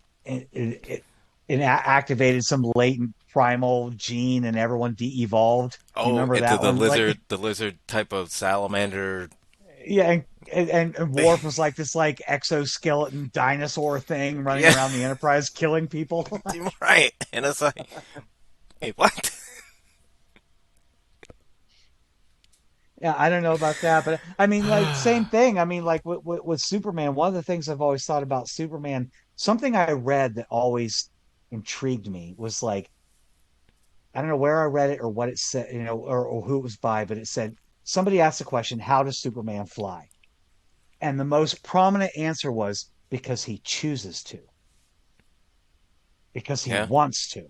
activated some latent primal gene and everyone de-evolved. You Oh, remember into that one? Like the lizard type of salamander. yeah, and Worf was like this like exoskeleton dinosaur thing running Yeah, around the Enterprise killing people. right. And it's like, wait, what? Yeah, I don't know about that, but I mean, like, same thing. I mean, like with Superman, one of the things I've always thought about Superman, something I read that always intrigued me was like, I don't know where I read it or what it said, or who it was by, but it said somebody asked the question, how does Superman fly? And the most prominent answer was because he chooses to, because he Yeah, wants to.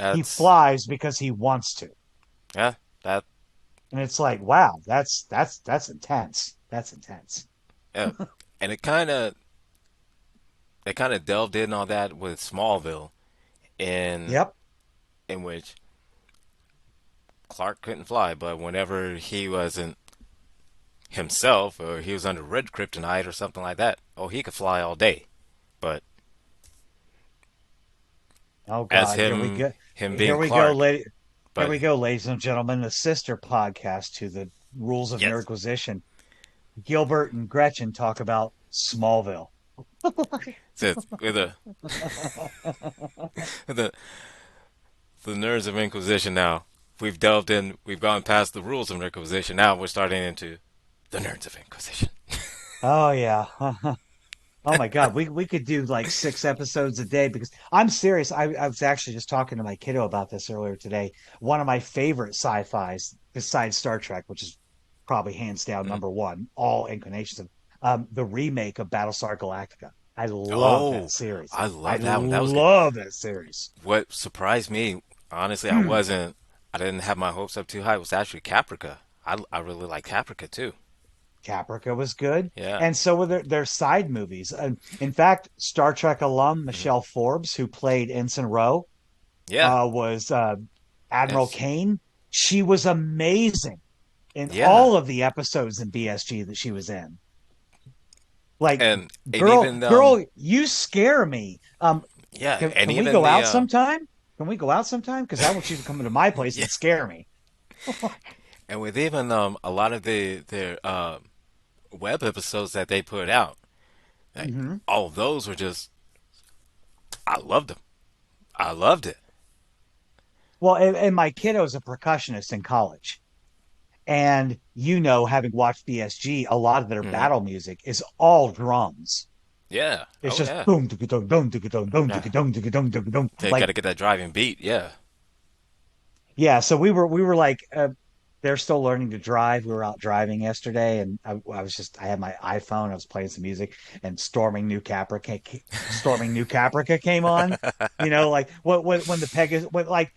He that's flies because he wants to. yeah, that And it's like, wow, that's intense. That's intense. yeah, and it kind of delved in on that with Smallville, in Yep. in which Clark couldn't fly, but whenever he wasn't himself or he was under red kryptonite or something like that, oh, he could fly all day. But Oh as God, here we go. him Here being we go, Clark, lady. Here but we go, ladies and gentlemen, the sister podcast to the Rules of yes, Nerdquisition. Gilbert and Gretchen talk about Smallville. with the the nerds of Inquisition now. We've delved in. We've gone past the rules of Inquisition. Now we're starting into the nerds of Inquisition. Oh yeah. Oh my God, we could do like 6 episodes a day because I'm serious. I was actually just talking to my kiddo about this earlier today. One of my favorite sci-fis besides Star Trek, which is probably hands down Mm. number one, all incarnations of the remake of Battlestar Galactica. I love that Oh, series. I I love that one. That was good. love that series. What surprised me, honestly, I didn't have my hopes up too high. Was actually Caprica. I really like Caprica too. Caprica was good, Yeah. and so were their side movies. In fact, Star Trek alum Hmm. Michelle Forbes, who played Ensign Ro, Yeah. was Admiral Yes. Kane. She was amazing in Yeah. all of the episodes in BSG that she was in. Like, And girl, even girl, you scare me. yeah, and Can we even go the out sometime? Can we go out sometime? Because I want you to come into my place yeah, and scare me. and with even a lot of their web episodes that they put out, like, Hmm. all of those were just I loved them. I loved it. Well, and my kiddo's a percussionist in college. And having watched BSG, a lot of their Hmm. battle music is all drums. Yeah. It's Oh just yeah. boom, dum, dum, dum, dum, dum, Yeah. dum, dum, dum, dum. They got Like, to get that driving beat. Yeah. yeah. So we were like, they're still learning to drive. We were out driving yesterday, and I had my iPhone. I was playing some music, and Storming New Caprica came on. You know, like when the Pegasus, when like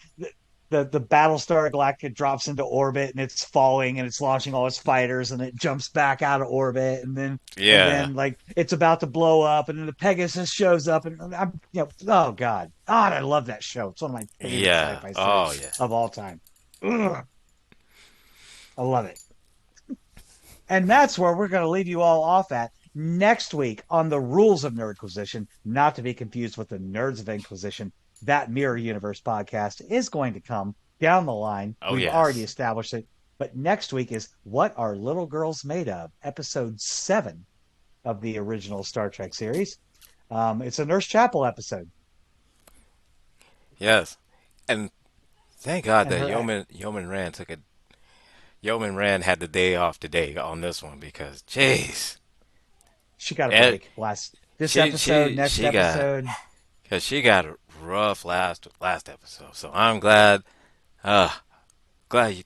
the Battlestar Galactica drops into orbit and it's falling and it's launching all its fighters and it jumps back out of orbit and Yeah. then like it's about to blow up and then the Pegasus shows up and I'm oh God, I love that show. It's one of my favorite Yeah. sci-fi Oh, series yeah. of all time. Ugh, I love it. And that's where we're going to leave you all off at next week on the rules of Nerdquisition, not to be confused with the Nerds of Inquisition. That Mirror Universe podcast is going to come down the line. Oh, We've already yes. established it. But next week is What Are Little Girls Made Of? Episode 7 of the original Star Trek series. It's a Nurse Chapel episode. Yes. And thank God And that her Yeoman Rand had the day off today on this one because, jeez, she got a eh, break last this episode, next she got episode. because she got a rough last episode. So I'm glad, uh,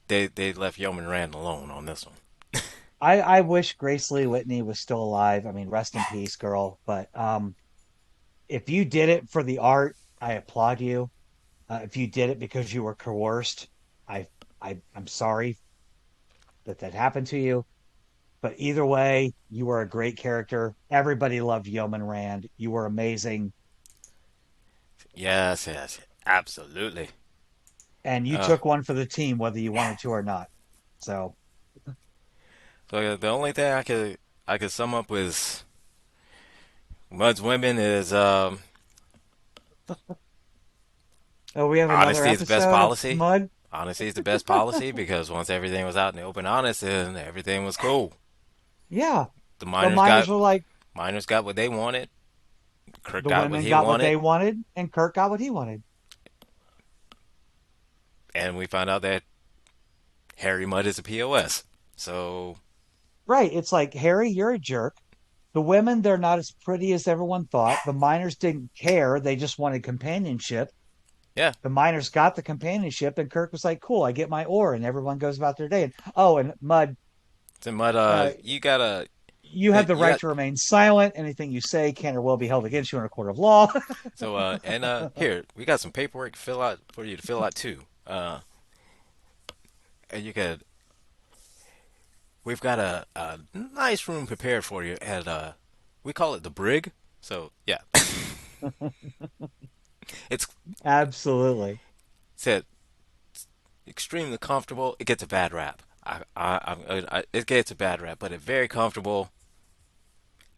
they left Yeoman Rand alone on this one. I wish Grace Lee Whitney was still alive. I mean, rest in peace, girl. But if you did it for the art, I applaud you. If you did it because you were coerced, I, I'm sorry that that happened to you. But either way, you were a great character. Everybody loved Yeoman Rand. You were amazing, Yes, yes, absolutely. and you Uh, took one for the team, whether you wanted to or not. So, so the only thing I could sum up with Mud's women is oh, we have another honesty is the best episode of policy. Mud. Honesty is the best policy because once everything was out in the open, honest, then everything was cool. Yeah, The the miners were like, miners got what they wanted. Kirk the got what women he got what wanted, they wanted, and Kirk got what he wanted. and we found out that Harry Mudd is a POS. So Right. It's like, Harry, you're a jerk. The women, they're not as pretty as everyone thought. The miners didn't care. They just wanted companionship. yeah, The miners got the companionship, and Kirk was like, cool, I get my ore, and everyone goes about their day. And oh, and Mud, so Mudd, uh, you gotta you have the you right got to remain silent. Anything you say can or will be held against you in a court of law. so and here we got some paperwork to fill out for you to fill out too. And you could we've got a nice room prepared for you at we call it the brig. So yeah, it's Absolutely. said extremely comfortable. It gets a bad rap. It gets a bad rap, but it's very comfortable,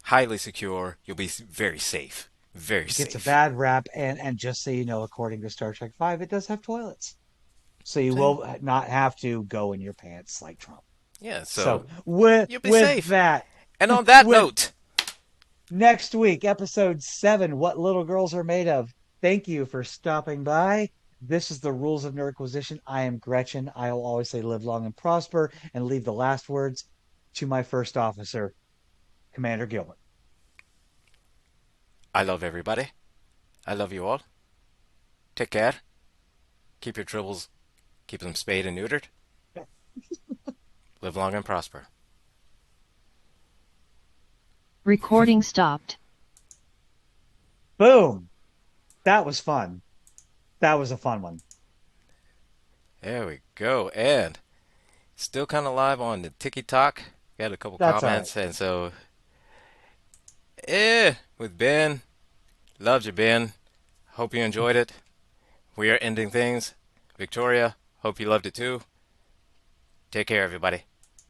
highly secure. You'll be very safe, very It gets a safe. bad rap, and just so you know, according to Star Trek Five, it does have toilets, so you See? will not have to go in your pants like Trump. Yeah, so So with you'll be with safe. that, And on that with note, next week, episode 7, What Little Girls Are Made Of. Thank you for stopping by. This is the Rules of Nerdquisition. I am Gretchen. I will always say live long and prosper and leave the last words to my first officer, Commander Gilbert. I love everybody. I love you all. Take care. Keep your tribbles, keep them spayed and neutered. Live long and prosper. Recording stopped. Boom. That was fun. That was a fun one. There we go. And still kind of live on the TikTok. Got a couple That's all right. comments, and so with Ben. Loved you, Ben. Hope you enjoyed it. We are ending things. Victoria, hope you loved it too. Take care, everybody.